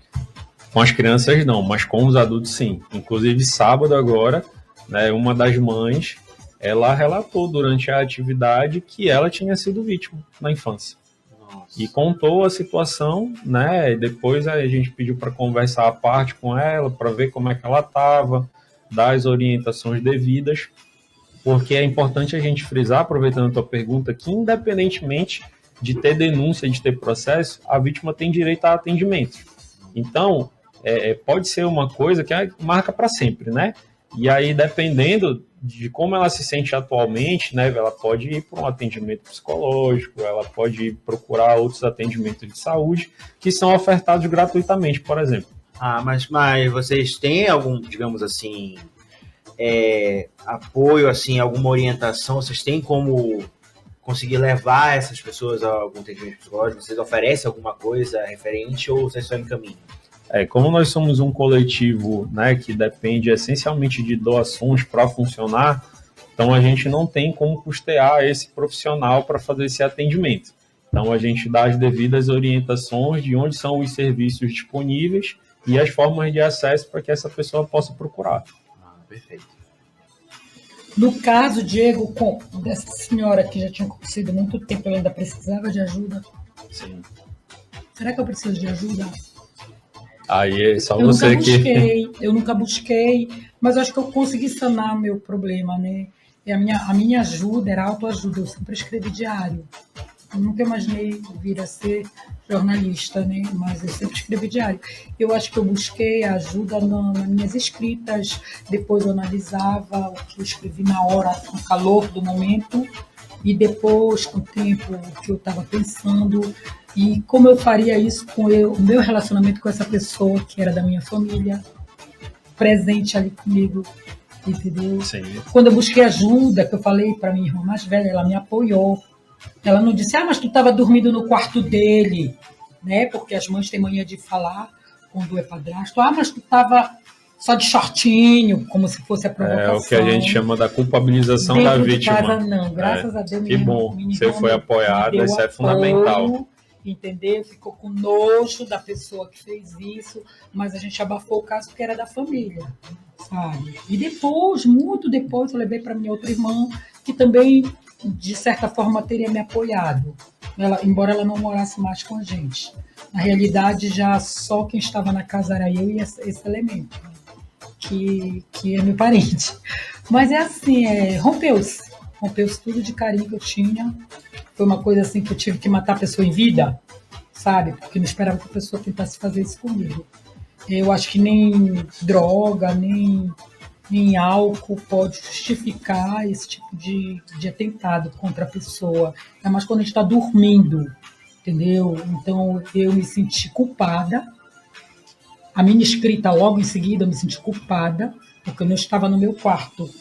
S3: Com as crianças não, mas com os adultos sim. Inclusive sábado agora, né, uma das mães, ela relatou durante a atividade que ela tinha sido vítima na infância. Nossa. E contou a situação, né? E depois a gente pediu para conversar à parte com ela, para ver como é que ela estava, dar as orientações devidas, porque é importante a gente frisar, aproveitando a tua pergunta, que independentemente de ter denúncia, de ter processo, a vítima tem direito a atendimento. Então, pode ser uma coisa que marca para sempre, né? E aí, dependendo de como ela se sente atualmente, né, ela pode ir para um atendimento psicológico, ela pode procurar outros atendimentos de saúde que são ofertados gratuitamente, por exemplo.
S2: Mas vocês têm algum, digamos assim, apoio, assim, alguma orientação? Vocês têm como conseguir levar essas pessoas a algum atendimento psicológico? Vocês oferecem alguma coisa referente ou vocês só encaminham?
S3: Como nós somos um coletivo, né, que depende essencialmente de doações para funcionar, então a gente não tem como custear esse profissional para fazer esse atendimento. Então, a gente dá as devidas orientações de onde são os serviços disponíveis e as formas de acesso para que essa pessoa possa procurar.
S2: Perfeito.
S1: No caso, Diego, dessa senhora que já tinha acontecido há muito tempo, ela ainda precisava de ajuda.
S3: Sim.
S1: Será que eu preciso de ajuda?
S3: Aí é só você que...
S1: Eu nunca busquei, mas acho que eu consegui sanar meu problema, né? E a minha ajuda era autoajuda, eu sempre escrevi diário. Eu nunca imaginei vir a ser jornalista, né? Mas eu sempre escrevi diário. Eu acho que eu busquei ajuda nas minhas escritas, depois eu analisava o que eu escrevi na hora, no calor do momento, e depois, com o tempo, o que eu estava pensando, e como eu faria isso com o meu relacionamento com essa pessoa que era da minha família, presente ali comigo, entendeu?
S3: Sim.
S1: Quando eu busquei ajuda, que eu falei para minha irmã mais velha, ela me apoiou. Ela não disse, mas tu estava dormindo no quarto dele, né? Porque as mães têm mania de falar quando é padrasto. Mas tu estava só de shortinho, como se fosse a provocação.
S3: É o que a gente chama da culpabilização da vítima.
S1: Casa, não. Graças a Deus.
S3: Que bom, você foi apoiada, isso é fundamental.
S1: Entendeu? Ficou com nojo da pessoa que fez isso, mas a gente abafou o caso porque era da família, sabe? E depois, muito depois, eu levei para minha outra irmã, que também, de certa forma, teria me apoiado, embora ela não morasse mais com a gente. Na realidade, já só quem estava na casa era eu e esse elemento, que é meu parente. Mas é assim, rompeu-se tudo de carinho que eu tinha. Foi uma coisa assim que eu tive que matar a pessoa em vida, sabe? Porque não esperava que a pessoa tentasse fazer isso comigo. Eu acho que nem droga, nem álcool pode justificar esse tipo de atentado contra a pessoa. É mais quando a gente está dormindo, entendeu? Então, eu me senti culpada. A minha escrita, logo em seguida, eu me senti culpada, porque eu não estava no meu quarto.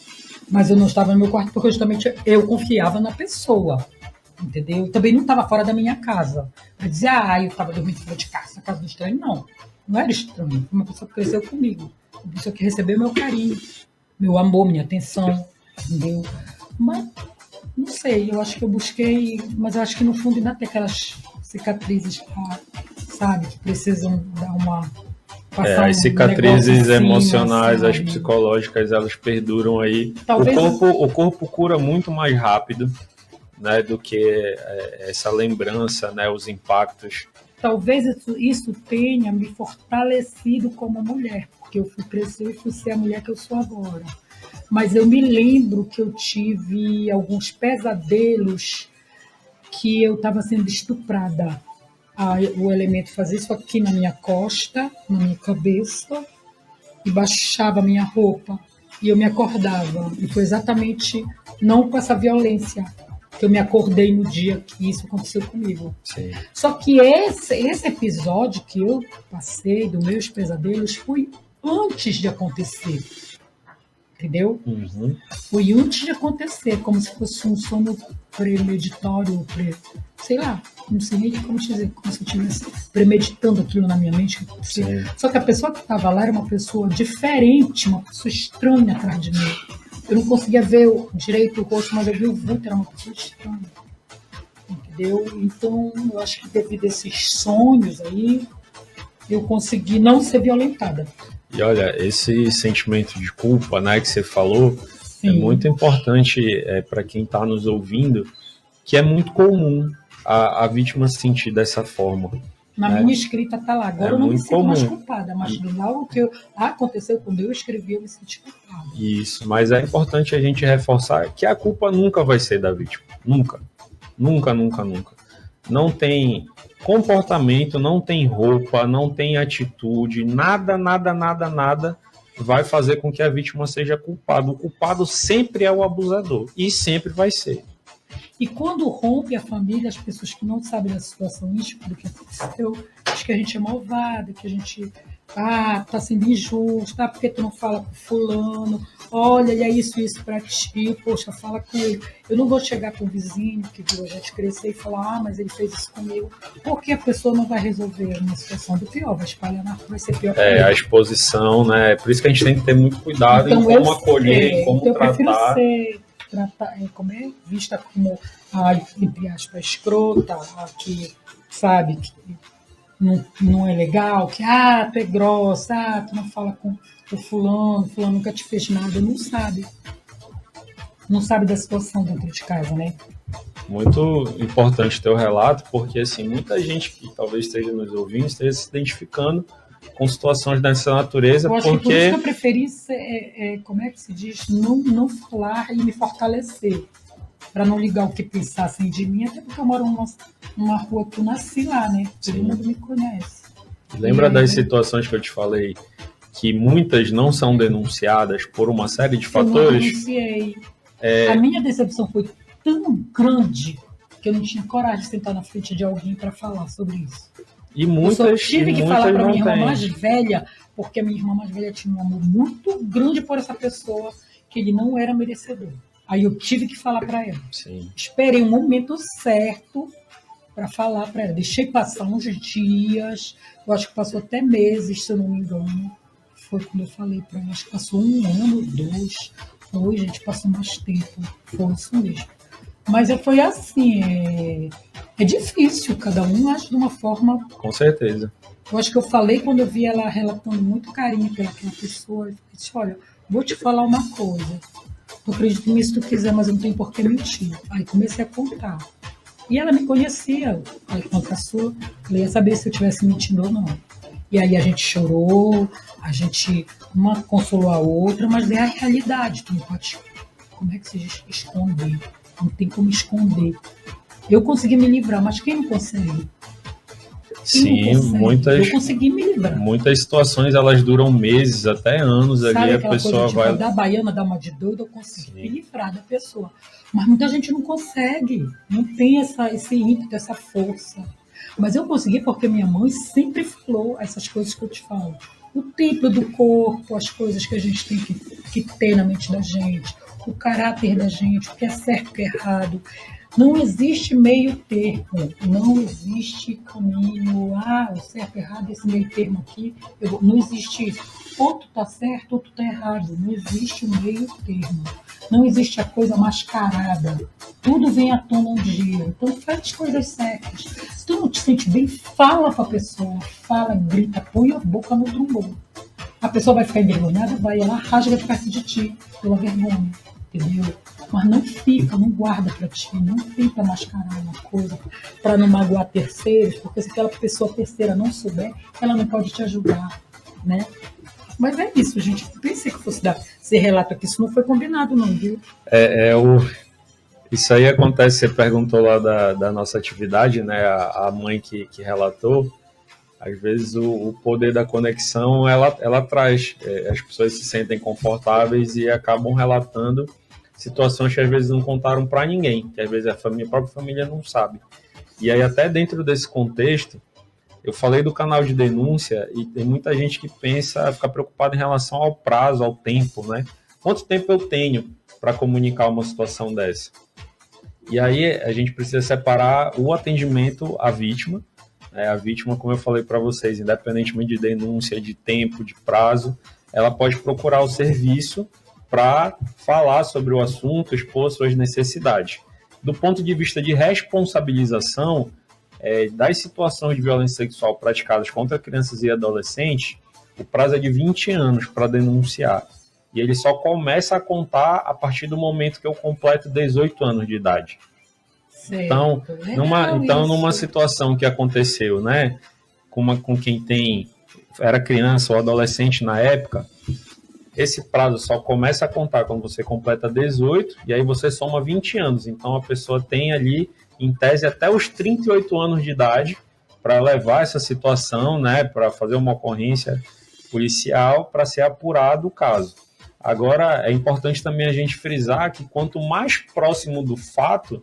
S1: Mas eu não estava no meu quarto porque justamente eu confiava na pessoa, entendeu? Eu também não estava fora da minha casa. Para dizer, eu estava dormindo fora de casa, na casa do estranho, não. Não era estranho. Foi uma pessoa que cresceu comigo. Uma pessoa que recebeu meu carinho, meu amor, minha atenção, entendeu? Mas, não sei, eu acho que eu busquei, mas eu acho que no fundo ainda tem aquelas cicatrizes, sabe, que precisam dar uma...
S3: As cicatrizes
S1: assim,
S3: emocionais,
S1: assim,
S3: as psicológicas, elas perduram aí.
S1: Talvez...
S3: O corpo cura muito mais rápido, né, do que essa lembrança, né, os impactos.
S1: Talvez isso tenha me fortalecido como mulher, porque eu fui crescer e fui ser a mulher que eu sou agora. Mas eu me lembro que eu tive alguns pesadelos que eu estava sendo estuprada. O elemento fazia isso aqui na minha costa, na minha cabeça, e baixava a minha roupa. E eu me acordava. E foi exatamente, não com essa violência, que eu me acordei no dia que isso aconteceu comigo.
S3: Sim.
S1: Só que esse episódio que eu passei, dos meus pesadelos, foi antes de acontecer. Entendeu?
S3: Uhum.
S1: Foi antes de acontecer, como se fosse um sono premeditório, sei lá, não sei nem como dizer, como se eu estivesse premeditando aquilo na minha mente. Só que a pessoa que estava lá era uma pessoa diferente, uma pessoa estranha atrás de mim. Eu não conseguia ver direito o rosto, mas eu vi o vulto, era uma pessoa estranha. Entendeu? Então, eu acho que devido a esses sonhos aí, eu consegui não ser violentada.
S3: E olha, esse sentimento de culpa, né, que você falou,
S1: Sim.
S3: É muito importante para quem está nos ouvindo, que é muito comum a vítima se sentir dessa forma.
S1: Na minha escrita está lá. Agora eu não me sinto mais culpada, mas logo que aconteceu quando eu escrevi, eu me senti culpada.
S3: Isso, mas é importante a gente reforçar que a culpa nunca vai ser da vítima. Nunca. Nunca, nunca, nunca. Não tem comportamento, não tem roupa, não tem atitude, nada vai fazer com que a vítima seja culpada. O culpado sempre é o abusador e sempre vai ser.
S1: E quando rompe a família, as pessoas que não sabem da situação íntima do que aconteceu, acho que a gente é malvada, que a gente tá sendo injusto, porque tu não fala com fulano, olha, e é isso pra ti, poxa, fala com ele. Eu não vou chegar com o vizinho que viu a gente crescer e falar, mas ele fez isso comigo, porque a pessoa não vai resolver uma situação do pior, vai espalhar na rua, vai ser pior.
S3: A exposição, né? Por isso que a gente tem que ter muito cuidado em como acolher, em como tratar.
S1: vista como a, entre aspas, escrota, a que, sabe, que não é legal, que tu é grossa, tu não fala com o fulano nunca te fez nada, não sabe da situação dentro de casa, né?
S3: Muito importante teu relato, porque assim, muita gente que talvez esteja nos ouvindo esteja se identificando com situações dessa natureza,
S1: eu acho
S3: porque...
S1: que por isso que eu preferi como é que se diz, não falar e me fortalecer, para não ligar o que pensassem de mim, até porque eu moro numa rua que eu nasci lá, né? Todo mundo me conhece.
S3: Lembra das situações que eu te falei, que muitas não são denunciadas por uma série de fatores?
S1: Eu não denunciei. A minha decepção foi tão grande que eu não tinha coragem de sentar na frente de alguém para falar sobre isso.
S3: E muitas,
S1: eu só tive que falar para minha irmã
S3: tem.
S1: mais velha, porque a minha irmã mais velha tinha um amor muito grande por essa pessoa, que ele não era merecedor. Aí eu tive que falar para ela.
S3: Sim.
S1: Esperei um momento certo para falar para ela. Deixei passar uns dias, eu acho que passou até meses, se eu não me engano. Foi quando eu falei para ela, acho que passou 1 ano, 2. Foi, gente, passou mais tempo. Foi isso mesmo. Mas foi assim, é difícil, cada um age de uma forma...
S3: Com certeza.
S1: Eu acho que eu falei quando eu vi ela relatando muito carinho pelaquela pessoa, eu disse, olha, vou te falar uma coisa, tu acredita em mim se tu quiser, mas eu não tenho por que mentir. Aí comecei a contar. E ela me conhecia, aí conta a sua, ela ia saber se eu estivesse mentindo ou não. E aí a gente chorou, a gente uma consolou a outra, mas é a realidade, tu não pode, como é que se diz, esconder. Não tem como esconder. Eu consegui me livrar, mas quem não consegue?
S3: Sim,
S1: eu consegui me livrar.
S3: Muitas situações elas duram meses, até anos.
S1: Sabe
S3: ali
S1: aquela
S3: a pessoa
S1: coisa, tipo,
S3: vai.
S1: da baiana, dar uma de doido, eu consigo me livrar da pessoa. Mas muita gente não consegue, não tem esse ímpeto, essa força. Mas eu consegui porque minha mãe sempre falou essas coisas que eu te falo. O templo do corpo, as coisas que a gente tem que ter na mente da gente, o caráter da gente, o que é certo, o que é errado. Não existe meio termo, não existe caminho, o certo, errado, esse meio termo aqui, não existe isso. Ou tu tá certo ou tu tá errado, não existe o meio termo, não existe a coisa mascarada, tudo vem à tona um dia, então faz as coisas certas. Se tu não te sente bem, fala com a pessoa, fala, grita, põe a boca no trombone. A pessoa vai ficar envergonhada, vai ela rasga de perto de ti, pela vergonha. Entendeu? Mas não fica, não guarda para ti, não tenta mascarar uma coisa para não magoar terceiros, porque se aquela pessoa terceira não souber, ela não pode te ajudar, né? Mas é isso, gente. Eu pensei que fosse dar esse relato aqui, isso não foi combinado não, viu?
S3: Isso aí acontece, você perguntou lá da nossa atividade, né? A mãe que relatou, às vezes o poder da conexão, ela traz, as pessoas se sentem confortáveis e acabam relatando situações que às vezes não contaram para ninguém, que às vezes a própria família não sabe. E aí até dentro desse contexto, eu falei do canal de denúncia e tem muita gente que fica preocupada em relação ao prazo, ao tempo, né? Quanto tempo eu tenho para comunicar uma situação dessa? E aí a gente precisa separar o atendimento à vítima. A vítima, como eu falei para vocês, independentemente de denúncia, de tempo, de prazo, ela pode procurar o serviço para falar sobre o assunto, expor suas necessidades. Do ponto de vista de responsabilização das situações de violência sexual praticadas contra crianças e adolescentes, o prazo é de 20 anos para denunciar. E ele só começa a contar a partir do momento que eu completo 18 anos de idade. Então, numa situação que aconteceu, né, com quem era criança ou adolescente na época, esse prazo só começa a contar quando você completa 18 e aí você soma 20 anos. Então, a pessoa tem ali, em tese, até os 38 anos de idade para levar essa situação, né, para fazer uma ocorrência policial para ser apurado o caso. Agora, é importante também a gente frisar que quanto mais próximo do fato,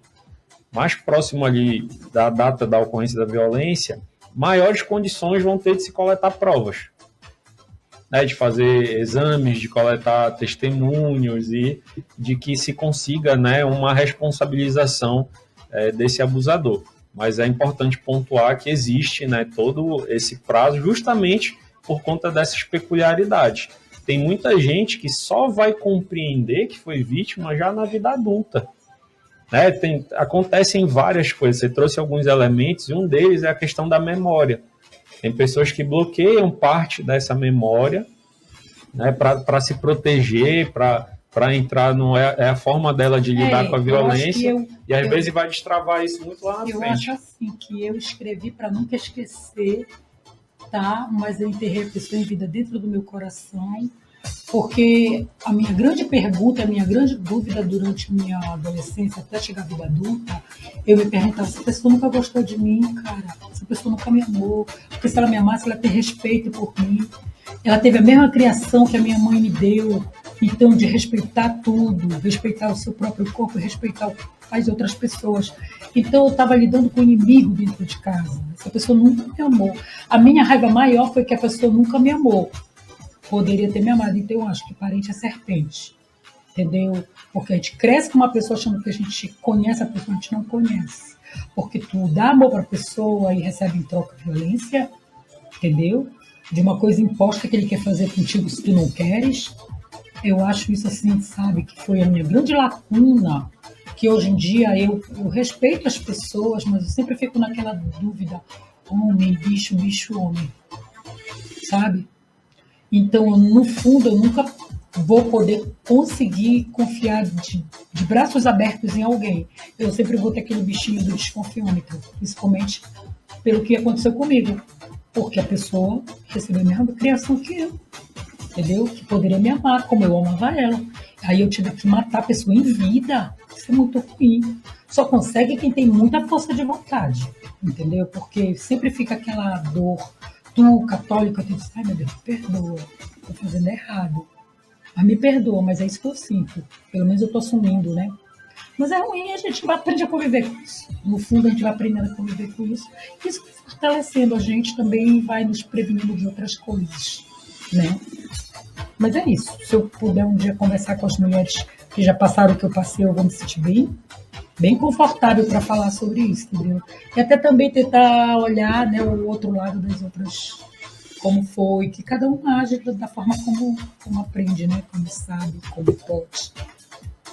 S3: mais próximo ali da data da ocorrência da violência, maiores condições vão ter de se coletar provas, né, de fazer exames, de coletar testemunhos e de que se consiga, né, uma responsabilização desse abusador. Mas é importante pontuar que existe, né, todo esse prazo justamente por conta dessas peculiaridades. tem muita gente que só vai compreender que foi vítima já na vida adulta. Né? Acontecem várias coisas, você trouxe alguns elementos, e um deles é a questão da memória. Tem pessoas que bloqueiam parte dessa memória, né, para se proteger, para entrar, não é a forma dela de lidar com a violência, e às vezes vai destravar isso muito lá na frente.
S1: Eu acho assim, que eu escrevi para nunca esquecer, tá? Mas eu enterrei a pessoa em vida dentro do meu coração, porque a minha grande pergunta, a minha grande dúvida durante minha adolescência, até chegar à vida adulta, eu me perguntava, essa pessoa nunca gostou de mim, cara, essa pessoa nunca me amou, porque se ela me amasse, ela tem respeito por mim, ela teve a mesma criação que a minha mãe me deu, então de respeitar tudo, respeitar o seu próprio corpo, respeitar o que faz outras pessoas. Então eu estava lidando com o inimigo dentro de casa, essa pessoa nunca me amou. A minha raiva maior foi que a pessoa nunca me amou. Poderia ter me amado, então eu acho que parente é serpente, entendeu? Porque a gente cresce com uma pessoa achando que a gente conhece a pessoa, a gente não conhece. Porque tu dá amor para a pessoa e recebe em troca violência, entendeu? De uma coisa imposta que ele quer fazer contigo se tu não queres. Eu acho isso assim, sabe, que foi a minha grande lacuna, que hoje em dia eu respeito as pessoas, mas eu sempre fico naquela dúvida, homem, bicho, bicho, homem, sabe? Então, no fundo, eu nunca vou poder conseguir confiar de braços abertos em alguém. Eu sempre vou ter aquele bichinho do desconfiômetro, principalmente pelo que aconteceu comigo. Porque a pessoa recebeu a mesma criação que eu, entendeu? Que poderia me amar, como eu amava ela. Aí eu tive que matar a pessoa em vida. Isso é muito ruim. Só consegue quem tem muita força de vontade, entendeu? Porque sempre fica aquela dor. Tu, católica, tu diz, ai meu Deus, perdoa, estou fazendo errado. Mas me perdoa, mas é isso que eu sinto. Pelo menos eu estou assumindo, né? Mas é ruim, a gente vai aprender a conviver com isso. No fundo, a gente vai aprendendo a conviver com isso. Isso fortalecendo a gente também vai nos prevenindo de outras coisas, né? Mas é isso. Se eu puder um dia conversar com as mulheres que já passaram o que eu passei, eu vou me sentir bem confortável para falar sobre isso, entendeu? E até também tentar olhar, né, o outro lado das outras, como foi, que cada um age da forma como aprende, né? Como sabe, como pode.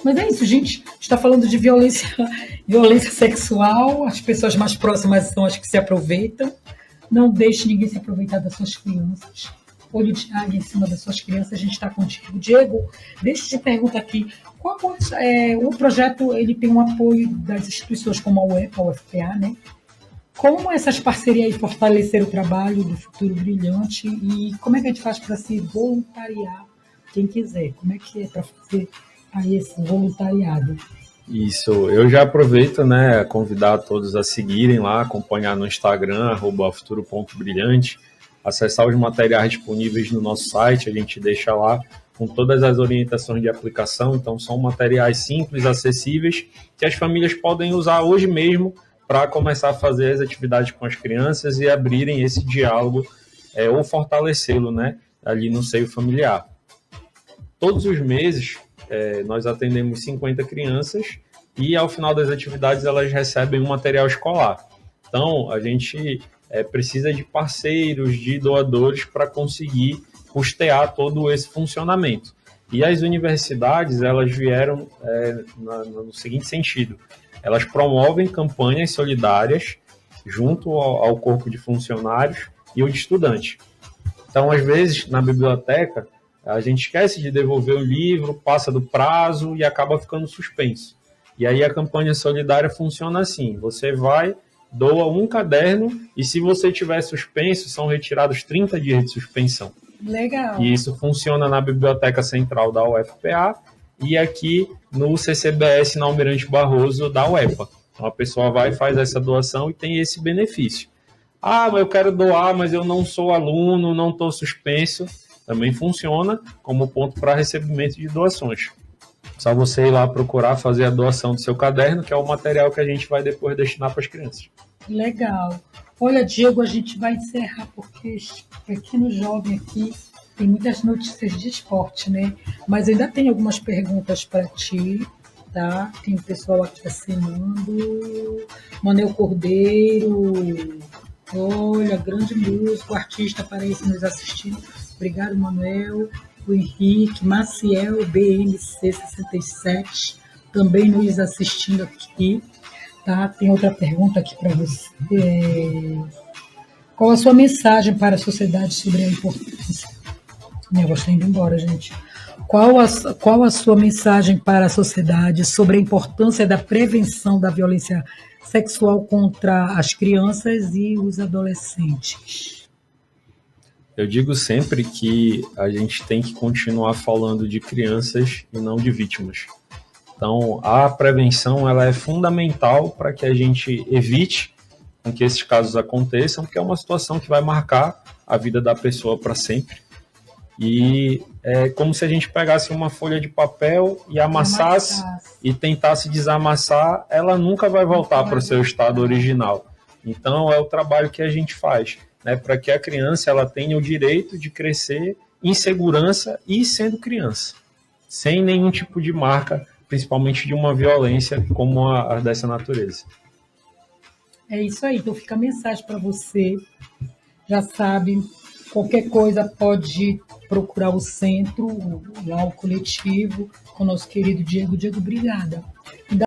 S1: Mas é isso, gente. A gente está falando de violência sexual. As pessoas mais próximas são as que se aproveitam. Não deixe ninguém se aproveitar das suas crianças. Olho de águia em cima das suas crianças. A gente está contigo. Diego, deixa eu te perguntar aqui. O projeto ele tem um apoio das instituições como a UEPA, a UFPA, né? Como essas parcerias aí fortaleceram o trabalho do Futuro Brilhante e como é que a gente faz para se voluntariar? Quem quiser, como é que é para fazer aí esse voluntariado?
S3: Isso, eu já aproveito, né, convidar todos a seguirem lá, acompanhar no Instagram, @futuro.brilhante, acessar os materiais disponíveis no nosso site, a gente deixa lá com todas as orientações de aplicação, então são materiais simples, acessíveis, que as famílias podem usar hoje mesmo para começar a fazer as atividades com as crianças e abrirem esse diálogo ou fortalecê-lo, né, ali no seio familiar. Todos os meses, nós atendemos 50 crianças e, ao final das atividades, elas recebem um material escolar. Então, a gente precisa de parceiros, de doadores para conseguir custear todo esse funcionamento. E as universidades, elas vieram no seguinte sentido: elas promovem campanhas solidárias junto ao corpo de funcionários e o de estudante. Então, às vezes, na biblioteca, a gente esquece de devolver o livro, passa do prazo e acaba ficando suspenso. E aí a campanha solidária funciona assim: você vai, doa um caderno e se você tiver suspenso, são retirados 30 dias de suspensão.
S1: Legal.
S3: E isso funciona na Biblioteca Central da UFPA e aqui no CCBS, na Almirante Barroso, da UEPA. Então a pessoa vai, faz essa doação e tem esse benefício. Ah, mas eu quero doar, mas eu não sou aluno, não estou suspenso. Também funciona como ponto para recebimento de doações. Só você ir lá procurar fazer a doação do seu caderno, que é o material que a gente vai depois destinar para as crianças.
S1: Legal. Olha, Diego, a gente vai encerrar porque este pequeno jovem aqui tem muitas notícias de esporte, né? Mas ainda tem algumas perguntas para ti, tá? Tem o pessoal aqui assinando. Manuel Cordeiro. Olha, grande músico, artista, aparece nos assistindo. Obrigado, Manuel. o Henrique, Maciel, BNC67, também nos assistindo aqui. Tá? Tem outra pergunta aqui para você. Qual a sua mensagem para a sociedade sobre a importância? Minha voz está indo embora, gente. Qual a sua mensagem para a sociedade sobre a importância da prevenção da violência sexual contra as crianças e os adolescentes?
S3: Eu digo sempre que a gente tem que continuar falando de crianças e não de vítimas. Então, a prevenção ela é fundamental para que a gente evite com que esses casos aconteçam, porque é uma situação que vai marcar a vida da pessoa para sempre. E é como se a gente pegasse uma folha de papel e amassasse e tentasse desamassar, ela nunca vai voltar para o seu estado original. Então, é o trabalho que a gente faz, né, para que a criança ela tenha o direito de crescer em segurança e sendo criança, sem nenhum tipo de marca, principalmente de uma violência como a dessa natureza.
S1: É isso aí, então fica a mensagem para você, já sabe, qualquer coisa pode procurar o centro, lá o coletivo, com o nosso querido Diego. Diego, obrigada.